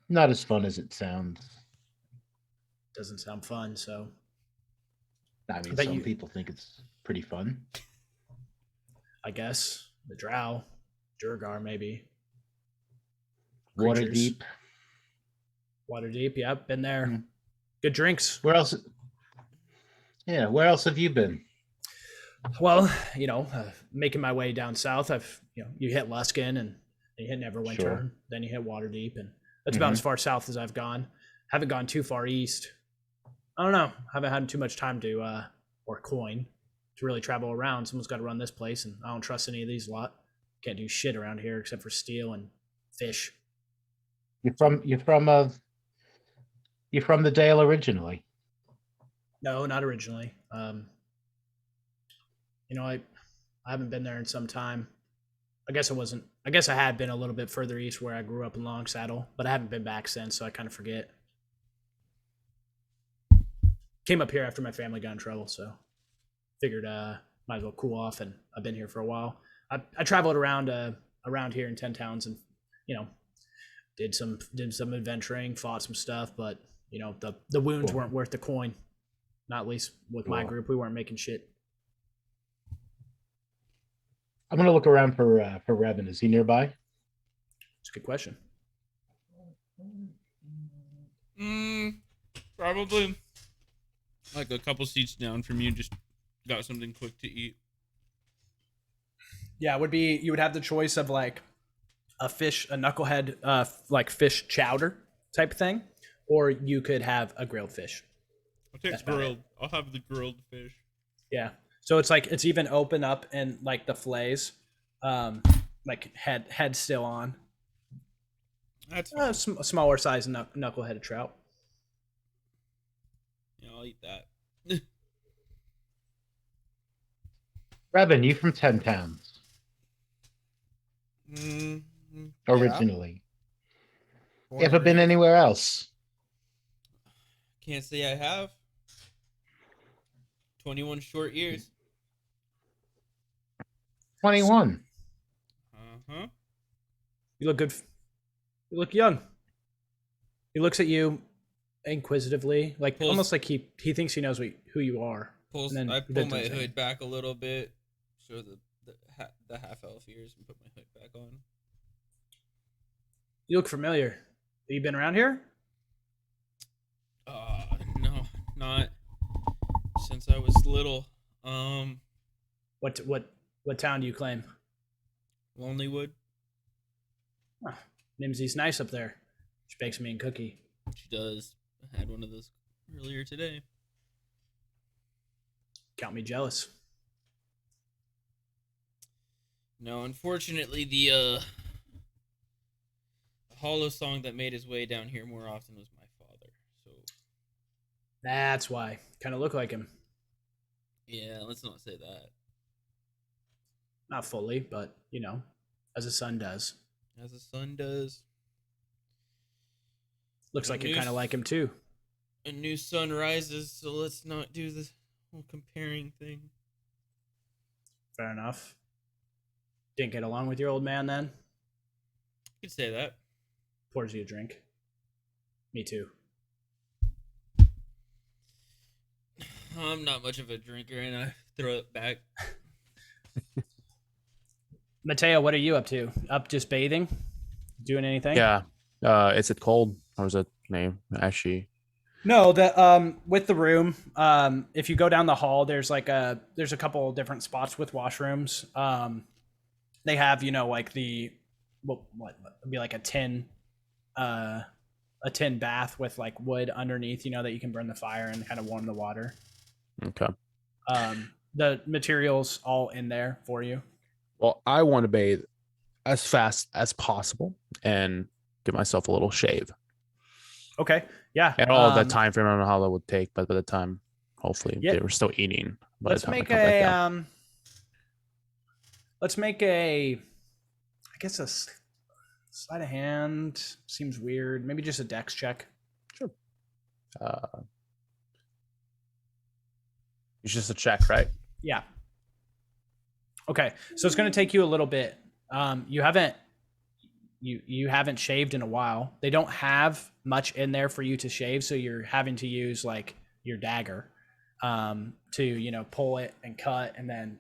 Not as fun as it sounds. Doesn't sound fun, so I mean, bet some you- people think it's pretty fun. I guess the Drow, Durgar, maybe. Water Creatures. deep. Waterdeep, yep, been there. Mhm. Good drinks. Where else? Yeah, where else have you been? Well, making my way down south, you hit Luskin and you hit Neverwinter, Sure. then you hit Waterdeep, and that's about as far south as I've gone. Haven't gone too far east. I don't know. Haven't had too much time to or coin to really travel around. Someone's got to run this place, and I don't trust any of these lot. Can't do shit around here except for steal and fish. You're from the Dale originally. No, not originally. I haven't been there in some time. I guess I had been a little bit further east where I grew up in Long Saddle, but I haven't been back since, so I kind of forget. Came up here after my family got in trouble, so figured might as well cool off, and I've been here for a while. I traveled around here in 10 towns, and did some adventuring, fought some stuff, but the wounds Cool. weren't worth the coin. Not at least with my Cool. group, we weren't making shit. I'm gonna look around for Revan. Is he nearby? It's a good question. Probably like a couple seats down from you. Just got something quick to eat. Yeah, it would be, you would have the choice of like a knucklehead, like fish chowder type thing, or you could have a grilled fish. I'll take That's about grilled. I'll have the grilled fish. Yeah. So it's like, it's even open up and like the fillets, like head still on. That's A smaller size knuckleheaded trout. yeah, I'll eat that. Revan, you from 10 towns originally. You ever been anywhere else? Can't say I have. 21 short years. 21. Uh-huh. You look good. You look young. He looks at you inquisitively, like Pulls- almost like he thinks he knows who you are. Pulls, And then I he pull does my the same. hood back a little bit, show the half elf ears, and put my hood back on. You look familiar. Have you been around here? No, not since I was little. What town do you claim? Lonelywood. Nimsy's nice up there. She bakes me a cookie. She does. I had one of those earlier today. Count me jealous. No, unfortunately, the hollow song that made his way down here more often was my father. So That's why. Kind of look like him. yeah, let's not say that. Not fully, but as a son does. As a son does. Looks like you're News. kind of like him too. A new sun rises, so let's not do the whole comparing thing. Fair enough. Didn't get along with your old man then? You could say that. Pours you a drink. Me too. I'm not much of a drinker, and I throw it back. Mateo, what are you up to? Up just bathing? Doing anything? Yeah. Is it cold or is it name actually? No, with the room, if you go down the hall, there's a couple of different spots with washrooms. They have, like what would be like a tin bath with like wood underneath, that you can burn the fire and kind of warm the water. Okay. The materials all in there for you. Well, I want to bathe as fast as possible and give myself a little shave. Okay. Yeah. And all of that time frame, I don't know how that would take, but by the time, hopefully, Yeah. they were still eating. By Let's the time I make come back down. I guess a sleight of hand seems weird. Maybe just a dex check. Sure. It's just a check, right? Yeah. Okay. So it's going to take you a little bit. You haven't shaved in a while. They don't have much in there for you to shave, so you're having to use like your dagger to pull it and cut and then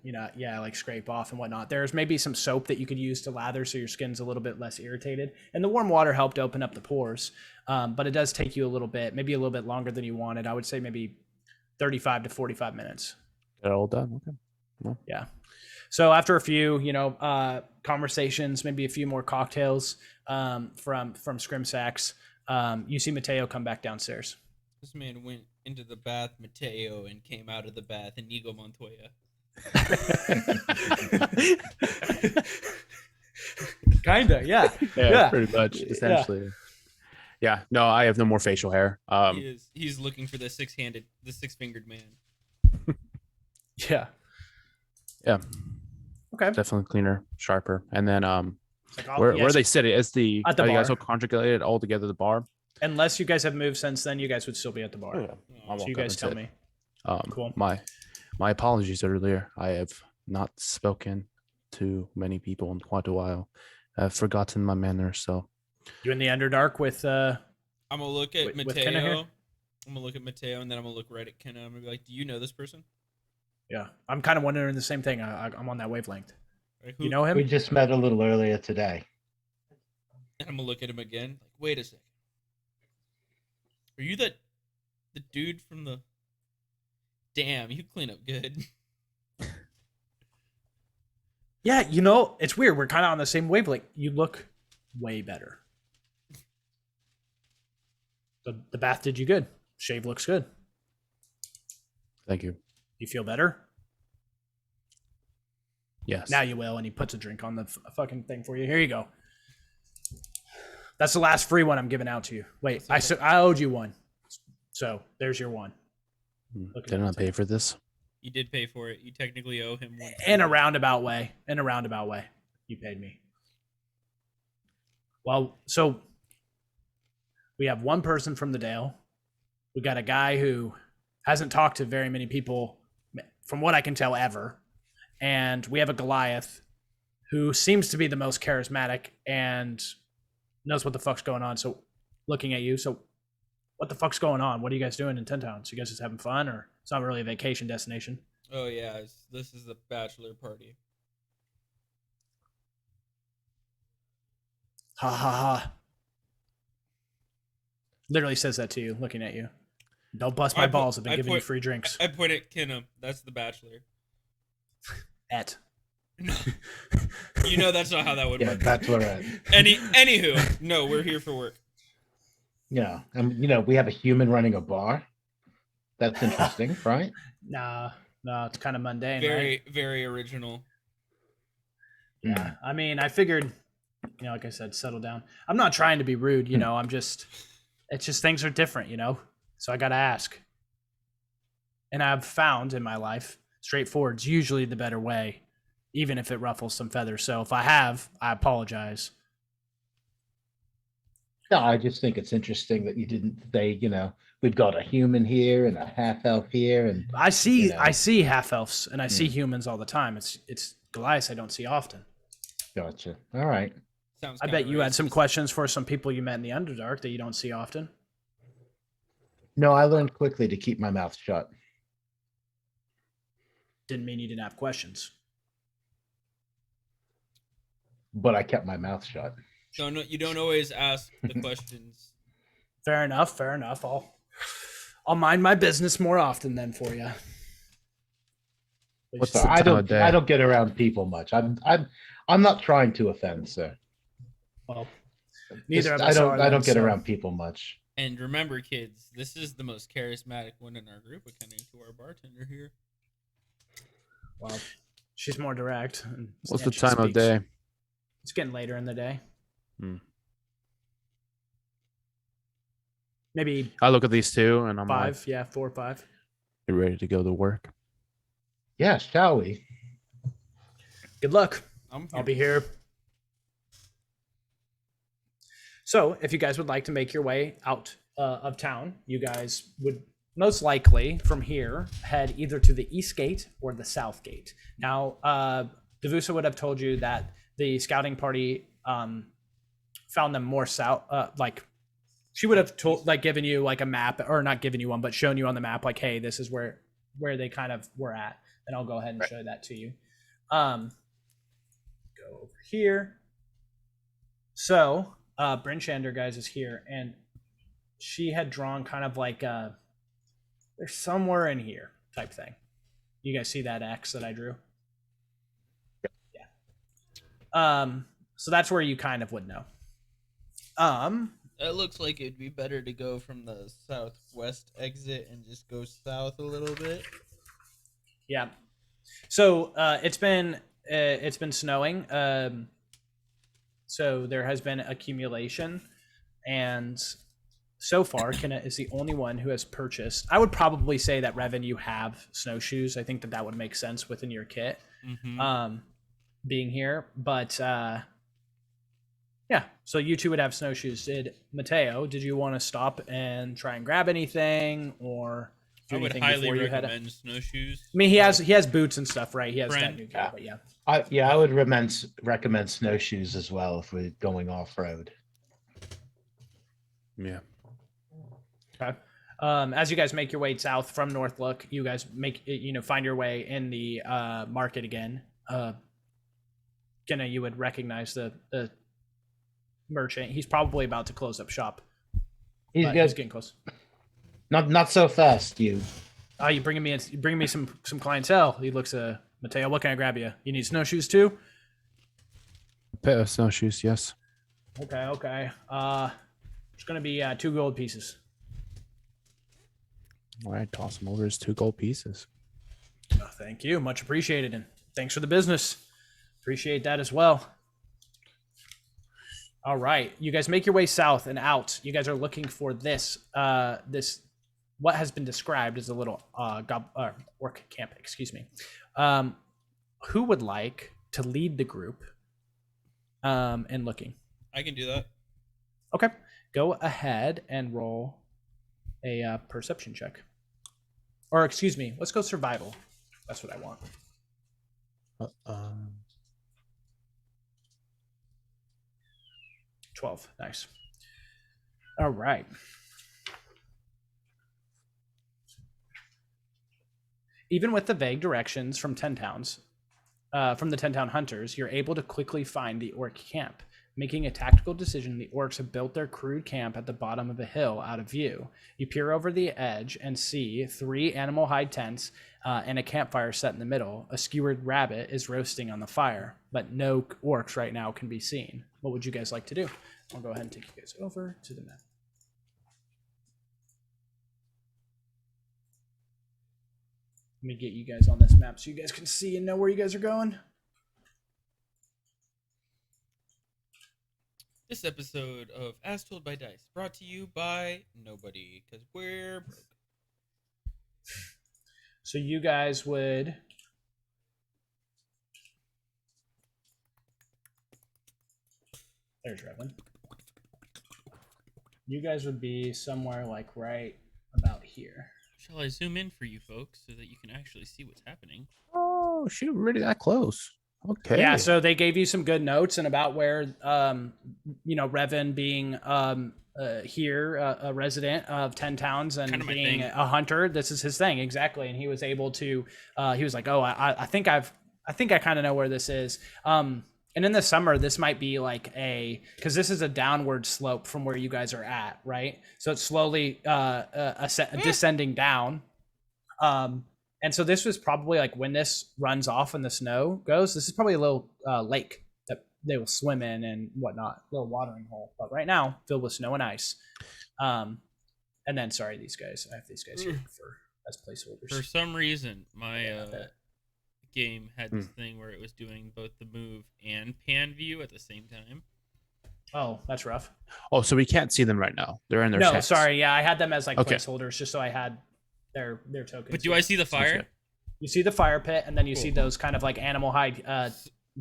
like scrape off and whatnot. There's maybe some soap that you could use to lather so your skin's a little bit less irritated, and the warm water helped open up the pores, but it does take you a little bit, maybe a little bit longer than you wanted. I would say maybe 35 to 45 minutes. Get it all done. Okay. Well, Yeah. So after a few, conversations, maybe a few more cocktails from Scrimsacks, you see Mateo come back downstairs. This man went into the bath, Mateo, and came out of the bath, Inigo Montoya. Kinda, yeah. yeah, pretty much, essentially. Yeah. No, I have no more facial hair. He's looking for the six-fingered man. Yeah. Yeah. Okay. Definitely cleaner, sharper. And then Like where they sit it is the at the are you guys bar. all congregated all together at the bar? Unless you guys have moved since then, you guys would still be at the bar. I'll So walk you up guys and tell sit. me. Cool. Cool. My apologies earlier. I have not spoken to many people in quite a while. I've forgotten my manners, so You in the Underdark with I'm gonna look at With Kinna here? Mateo. I'm gonna look at Mateo, and then I'm gonna look right at Kinna. I'm gonna be like, "Do you know this person?" yeah. I'm kind of wondering the same thing. I'm on that wavelength. Like, You know him? We just met a little earlier today. And I'm gonna look at him again. Like, wait a second. Are you the dude from the? Damn, you clean up good. Yeah, it's weird. We're kind of on the same wavelength. You look way better. The bath did you good. Shave looks good. thank you. You feel better? Yes. Now you will. And he puts a drink on the fucking thing for you. Here you go. That's the last free one I'm giving out to you. Wait, I owed you one. So there's your one. Look at Didn't I that. pay for this? You did pay for it. You technically owe him one. In a roundabout way. You paid me. Well, so we have one person from the Dale. We got a guy who hasn't talked to very many people, from what I can tell, ever. And we have a Goliath who seems to be the most charismatic and knows what the fuck's going on. So, looking at you, so what the fuck's going on? What are you guys doing in Ten Towns? You guys just having fun, or it's not really a vacation destination? Oh yeah, this is the bachelor party. Ha ha ha. Literally says that to you, looking at you. Don't bust my balls. I've been giving you free drinks. I point at Kinna. That's the bachelor. No. You know that's not how that would Yeah, work. bachelorette. Anywho, no, we're here for work. Yeah, we have a human running a bar. That's interesting, right? No, it's kind of mundane. Very, right? very original. Yeah, I mean, I figured, like I said, settle down. I'm not trying to be rude, it's just things are different, so I got to ask. And I've found in my life, straightforward's usually the better way, even if it ruffles some feathers. So if I have, I apologize. No, I just think it's interesting that you didn't say, we've got a human here and a half elf here, and I see half elves and I see humans all the time. It's Goliath I don't see often. Gotcha. All right. Sounds I bet you had some questions for some people you met in the Underdark that you don't see often. No, I learned quickly to keep my mouth shut. Didn't mean you didn't have questions. But I kept my mouth shut. You don't always ask the questions. Fair enough. I'll mind my business more often then for you. I don't get around people much. I'm not trying to offend, sir. Well, neither of us I don't get around people much. And remember, kids, this is the most charismatic one in our group, according to our bartender here. Well, she's more direct. What's the time of day? It's getting later in the day. Maybe I look at these two and I'm 5, 4 or 5. Get ready to go to work. Yeah, shall we? Good luck. I'll be here. So, if you guys would like to make your way out of town, you guys would most likely from here head either to the east gate or the south gate. Now, Devusa would have told you that the scouting party found them more south, she would have given you like a map, or not given you one, but shown you on the map, like, hey, this is where they kind of were at. And I'll go ahead and show that to you. Go over here. So, Bryn Shander, guys, is here, and she had drawn kind of like they're somewhere in here type thing. You guys see that X that I drew? Yeah. So that's where you kind of would know. It looks like it'd be better to go from the southwest exit and just go south a little bit. Yeah. So it's been snowing. So there has been accumulation, and so far, Kinna is the only one who has purchased. I would probably say that Revan, you have snowshoes. I think that would make sense within your kit, being here. But yeah, so you two would have snowshoes. Mateo, did you want to stop and try and grab anything, or do I would anything highly before you recommend snowshoes. I mean, he has boots and stuff, right? He has that new gear, but yeah. I would recommend snowshoes as well if we're going off road. Yeah. Okay. As you guys make your way south from Northlook, you guys find your way in the market again. Kinna, you would recognize the merchant. He's probably about to close up shop. He's getting close. Not so fast, you. Oh, you bringing me some clientele. He looks Mateo, what can I grab you? You need snowshoes too? A pair of snowshoes, yes. Okay. It's gonna be 2 gold pieces. All right, toss them over as 2 gold pieces. Oh, thank you, much appreciated, and thanks for the business. Appreciate that as well. All right, you guys make your way south and out. You guys are looking for this what has been described as a little orc camp. Excuse me. Who would like to lead the group in looking? I can do that. Okay, go ahead and roll a perception check. Or excuse me, let's go survival. That's what I want. 12. Nice. All right. Even with the vague directions from 10 towns, from the 10 town hunters, you're able to quickly find the orc camp. Making a tactical decision, the orcs have built their crude camp at the bottom of a hill out of view. You peer over the edge and see 3 animal hide tents and a campfire set in the middle. A skewered rabbit is roasting on the fire, but no orcs right now can be seen. What would you guys like to do? I'll go ahead and take you guys over to the map. Let me get you guys on this map so you guys can see and know where you guys are going. This episode of As Told by Dice brought to you by nobody, because we're broke. So you guys would... There's Revan. You guys would be somewhere like right about here. Shall I zoom in for you folks so that you can actually see what's happening? Oh, shoot, we're really that close. Okay. Yeah, so they gave you some good notes and about where, Revan being here, a resident of 10 towns and Kind of my being thing. a hunter. This is his thing, exactly. And he was able to, he was like, oh, I think I kind of know where this is. And in the summer, this might be like because this is a downward slope from where you guys are at, right? So it's slowly descending down. And so this was probably like when this runs off and the snow goes, this is probably a little lake that they will swim in and whatnot, a little watering hole. But right now, filled with snow and ice. And then, sorry, these guys, I have these guys here as placeholders. For some reason, my game had this thing where it was doing both the move and pan view at the same time. Oh, that's rough. Oh, so we can't see them right now. They're in their No, tents. sorry. Yeah, I had them as like Okay. placeholders just so I had their tokens. But do I see the fire? good. You see the fire pit, and then you Cool. see those kind of like animal hide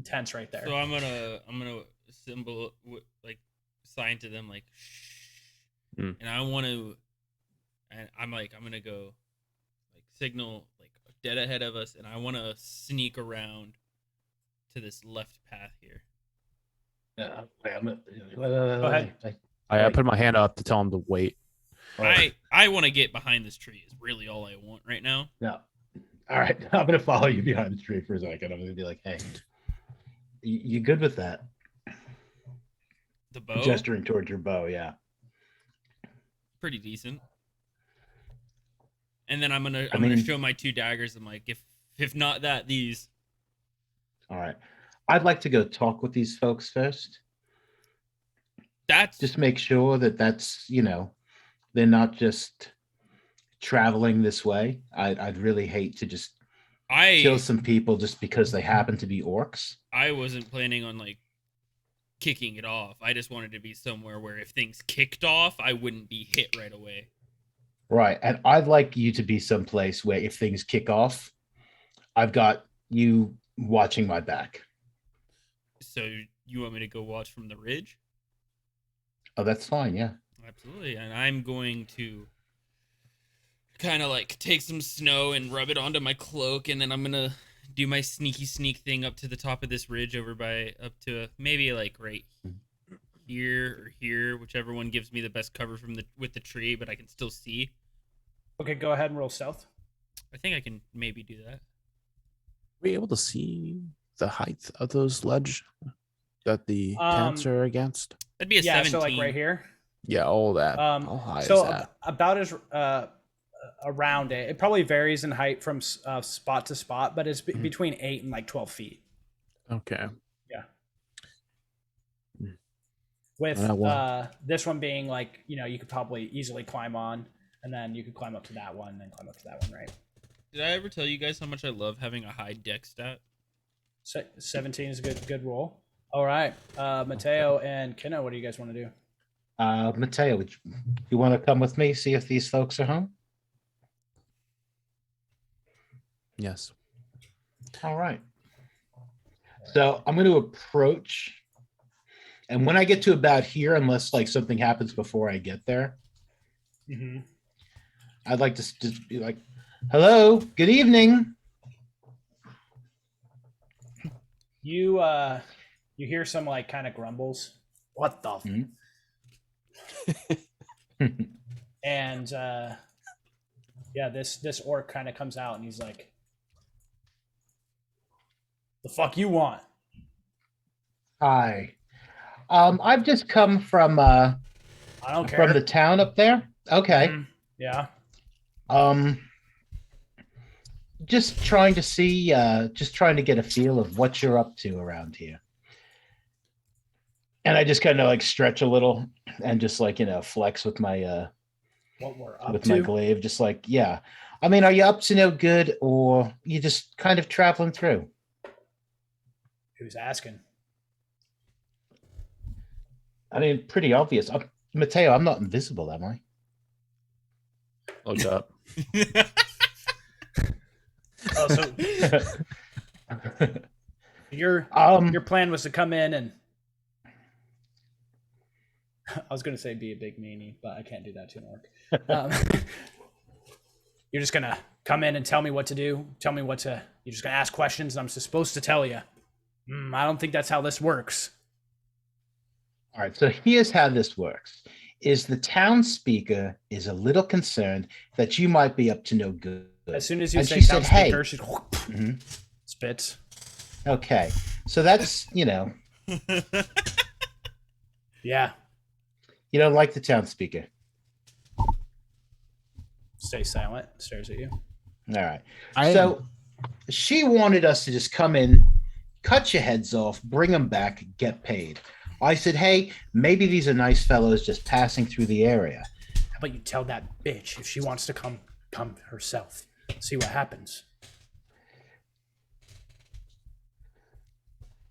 tents right there. So I'm gonna symbol like sign to them like, Mm. and I want to, and I'm gonna go like signal like dead ahead of us, and I want to sneak around to this left path here. Go ahead. I put my hand up to tell him to wait. I want to get behind this tree is really all I want right now. No. All right. I'm going to follow you behind the tree for a second. I'm going to be like, hey, you good with that? The bow, Gesturing towards your bow, yeah. pretty decent. And then I'm gonna show my 2 daggers. I'm like, if not that, these. All right. I'd like to go talk with these folks first. That's Just make sure that that's, they're not just traveling this way. I'd really hate to just kill some people just because they happen to be orcs. I wasn't planning on like kicking it off. I just wanted to be somewhere where if things kicked off, I wouldn't be hit right away. Right. And I'd like you to be someplace where if things kick off, I've got you watching my back. So you want me to go watch from the ridge? Oh, that's fine. Yeah. Absolutely. And I'm going to kind of like take some snow and rub it onto my cloak, and then I'm going to do my sneaky sneak thing up to the top of this ridge up to maybe like right here or here, whichever one gives me the best cover with the tree, but I can still see. Okay, go ahead and roll stealth. I think I can maybe do that. Are we able to see the height of those ledge that the tents are against? That'd be a 17. So like right here. Yeah, all that. How high So is that? about as around it. It probably varies in height from spot to spot, but it's between 8 and like 12 feet. Okay. Yeah. Hmm. With Wow. this one being like, you could probably easily climb on, and then you could climb up to that one, and then climb up to that one, right? Did I ever tell you guys how much I love having a high deck stat? 17 is a good roll. All right, Mateo and Kinna, what do you guys want to do? Mateo, you want to come with me, see if these folks are home? Yes. All right. So I'm going to approach. And when I get to about here, unless like something happens before I get there, I'd like to just be like, hello, good evening. You hear some like kind of grumbles What the? Mhm. And yeah, this orc kind of comes out and he's like, "The fuck you want?" Hi. I've just come from I don't care. from the town up there. Okay. Mhm. Yeah. Just trying to see, just trying to get a feel of what you're up to around here. And I just kind of like stretch a little and just like, flex with my What we're up with to? my glaive, just like, yeah. I mean, are you up to no good, or you just kind of traveling through? Who's asking? I mean, pretty obvious. Mateo, I'm not invisible, am I? Look up. Oh, so your plan was to come in and I was going to say be a big meanie, but I can't do that to an orc. You're just going to come in and tell me what to do. You're just going to ask questions and I'm supposed to tell you. I don't think that's how this works. All right, so here's how this works. Is the town speaker is a little concerned that you might be up to no good. As soon as you And say she town said, speaker, hey. she Mhm. spits. Okay, so that's, Yeah. you don't like the town speaker. Stay silent. Stares at you. All right. So she wanted us to just come in, cut your heads off, bring them back, get paid. I said, hey, maybe these are nice fellows just passing through the area. How about you tell that bitch if she wants to come herself. See what happens.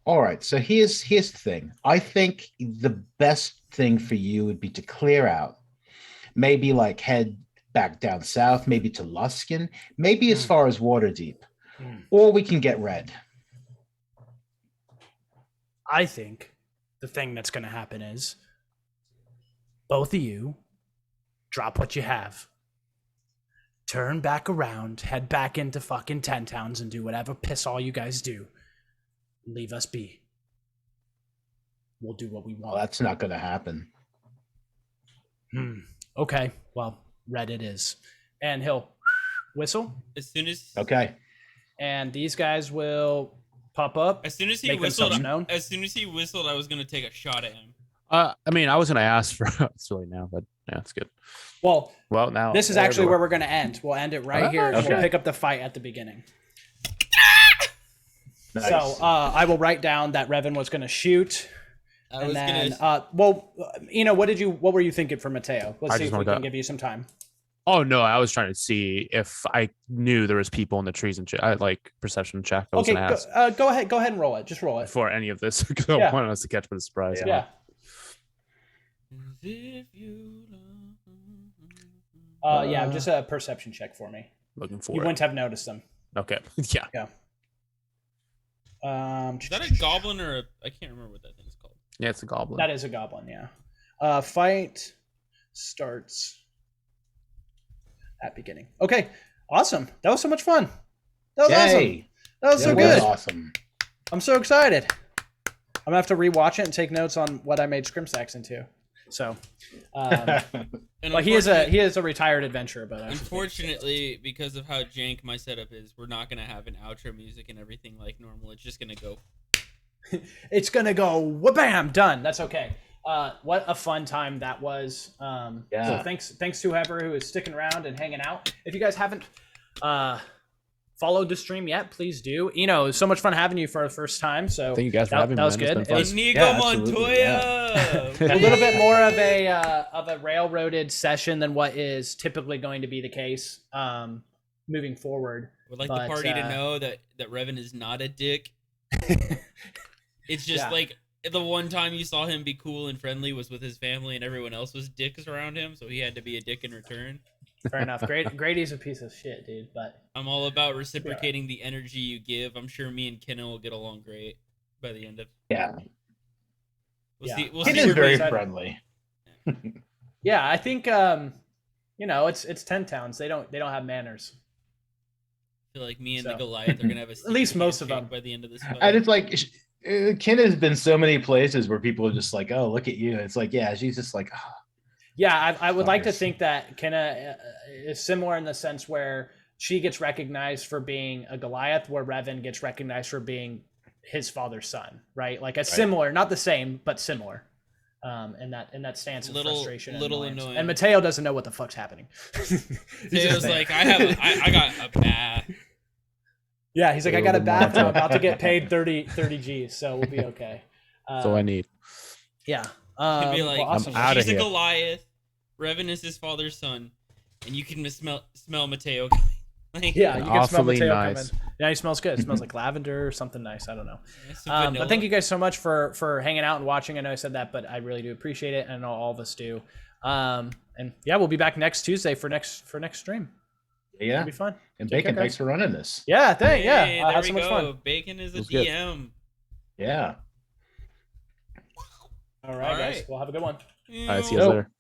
All right, so here's the thing. I think the best thing for you would be to clear out. Maybe like head back down south, maybe to Luskin, maybe as far as Waterdeep. Or we can get red. I think the thing that's going to happen is both of you drop what you have. Turn back around, head back into fucking 10 towns and do whatever piss all you guys do. Leave us be. We'll do what we want. Well, that's not going to happen. Okay, well, red it is. And he'll whistle. As soon as Okay. And these guys will pop up. As soon as he make whistled, themselves known. I was gonna take a shot at him. I mean, I was gonna ask for it's really now, but yeah, it's good. Well, now this is actually where we're gonna end. We'll end it right here. And we'll pick up the fight at the beginning. Nice. So I will write down that Revan was gonna shoot. What were you thinking for Mateo? Let's see if we can give you some time. Oh no, I was trying to see if I knew there was people in the trees and shit. I like perception check. I was Okay, gonna ask go ahead and roll it. Just roll it. for any of this because I wanted us to catch by the surprise. Yeah. Just a perception check for me. Looking for You it. wouldn't have noticed them. Okay. Yeah. Is that a goblin or I can't remember what that thing's called. Yeah, it's a goblin. That is a goblin, yeah. Fight starts at beginning. Okay, awesome. That was so much fun. That was awesome. That was so good. Awesome. I'm so excited. I'm gonna have to rewatch it and take notes on what I made Scrimsacks into. So, but he is a retired adventurer. But unfortunately, because of how jank my setup is, we're not gonna have an outro music and everything like normal. It's just gonna go. It's gonna go wha-bam, done. That's okay. What a fun time that was. So thanks to whoever who is sticking around and hanging out. If you guys haven't followed the stream yet, please do. It was so much fun having you for the first time. So thank you guys for having me. That was good. It was Inigo Montoya. A little bit more of a railroaded session than what is typically going to be the case moving forward. Would like the party to know that Revan is not a dick. It's just like the one time you saw him be cool and friendly was with his family and everyone else was dicks around him, so he had to be a dick in return. Fair enough. Grady's a piece of shit, dude, but I'm all about reciprocating the energy you give. I'm sure me and Kinna will get along great by the end of We'll see. Kinna's very friendly. Yeah, I think it's 10 towns. They don't have manners. I feel like me and the Goliath are gonna have a at least most of them by the end of this fight. And it's like Kinna's been so many places where people are just like, oh, look at you. It's like, yeah, she's just like, oh, Yeah, I would like to fuckers. think that Kinna is similar in the sense where she gets recognized for being a Goliath, where Revan gets recognized for being his father's son, right? Like a similar, not the same, but similar. In that stance of frustration, and annoyance. annoying. And Mateo doesn't know what the fuck's happening. He was like, I got a bath. Yeah, he's like, I Ooh, got a the bath. I'm motto. about to get paid 30 G's, so we'll be okay. That's all I need. Yeah. He'd be like, well, awesome. I'm outta she's a here. Goliath. Revan is his father's son, and you can smell Mateo. Like, Yeah, you can smell Awfully Mateo nice. coming. Yeah, he smells good. It smells like lavender or something nice. I don't know. some But vanilla. thank you guys so much for hanging out and watching. I know I said that, but I really do appreciate it, and I know all of us do. And yeah, we'll be back next Tuesday for next stream. Yeah. It'll be fun. And Take Bacon, care, thanks guys. for running this. Yeah, Hey, yeah. there I had we so much go. fun. Bacon is a It was good. DM. Yeah. All right, guys. right. Well, have a good one. All right, see you guys later.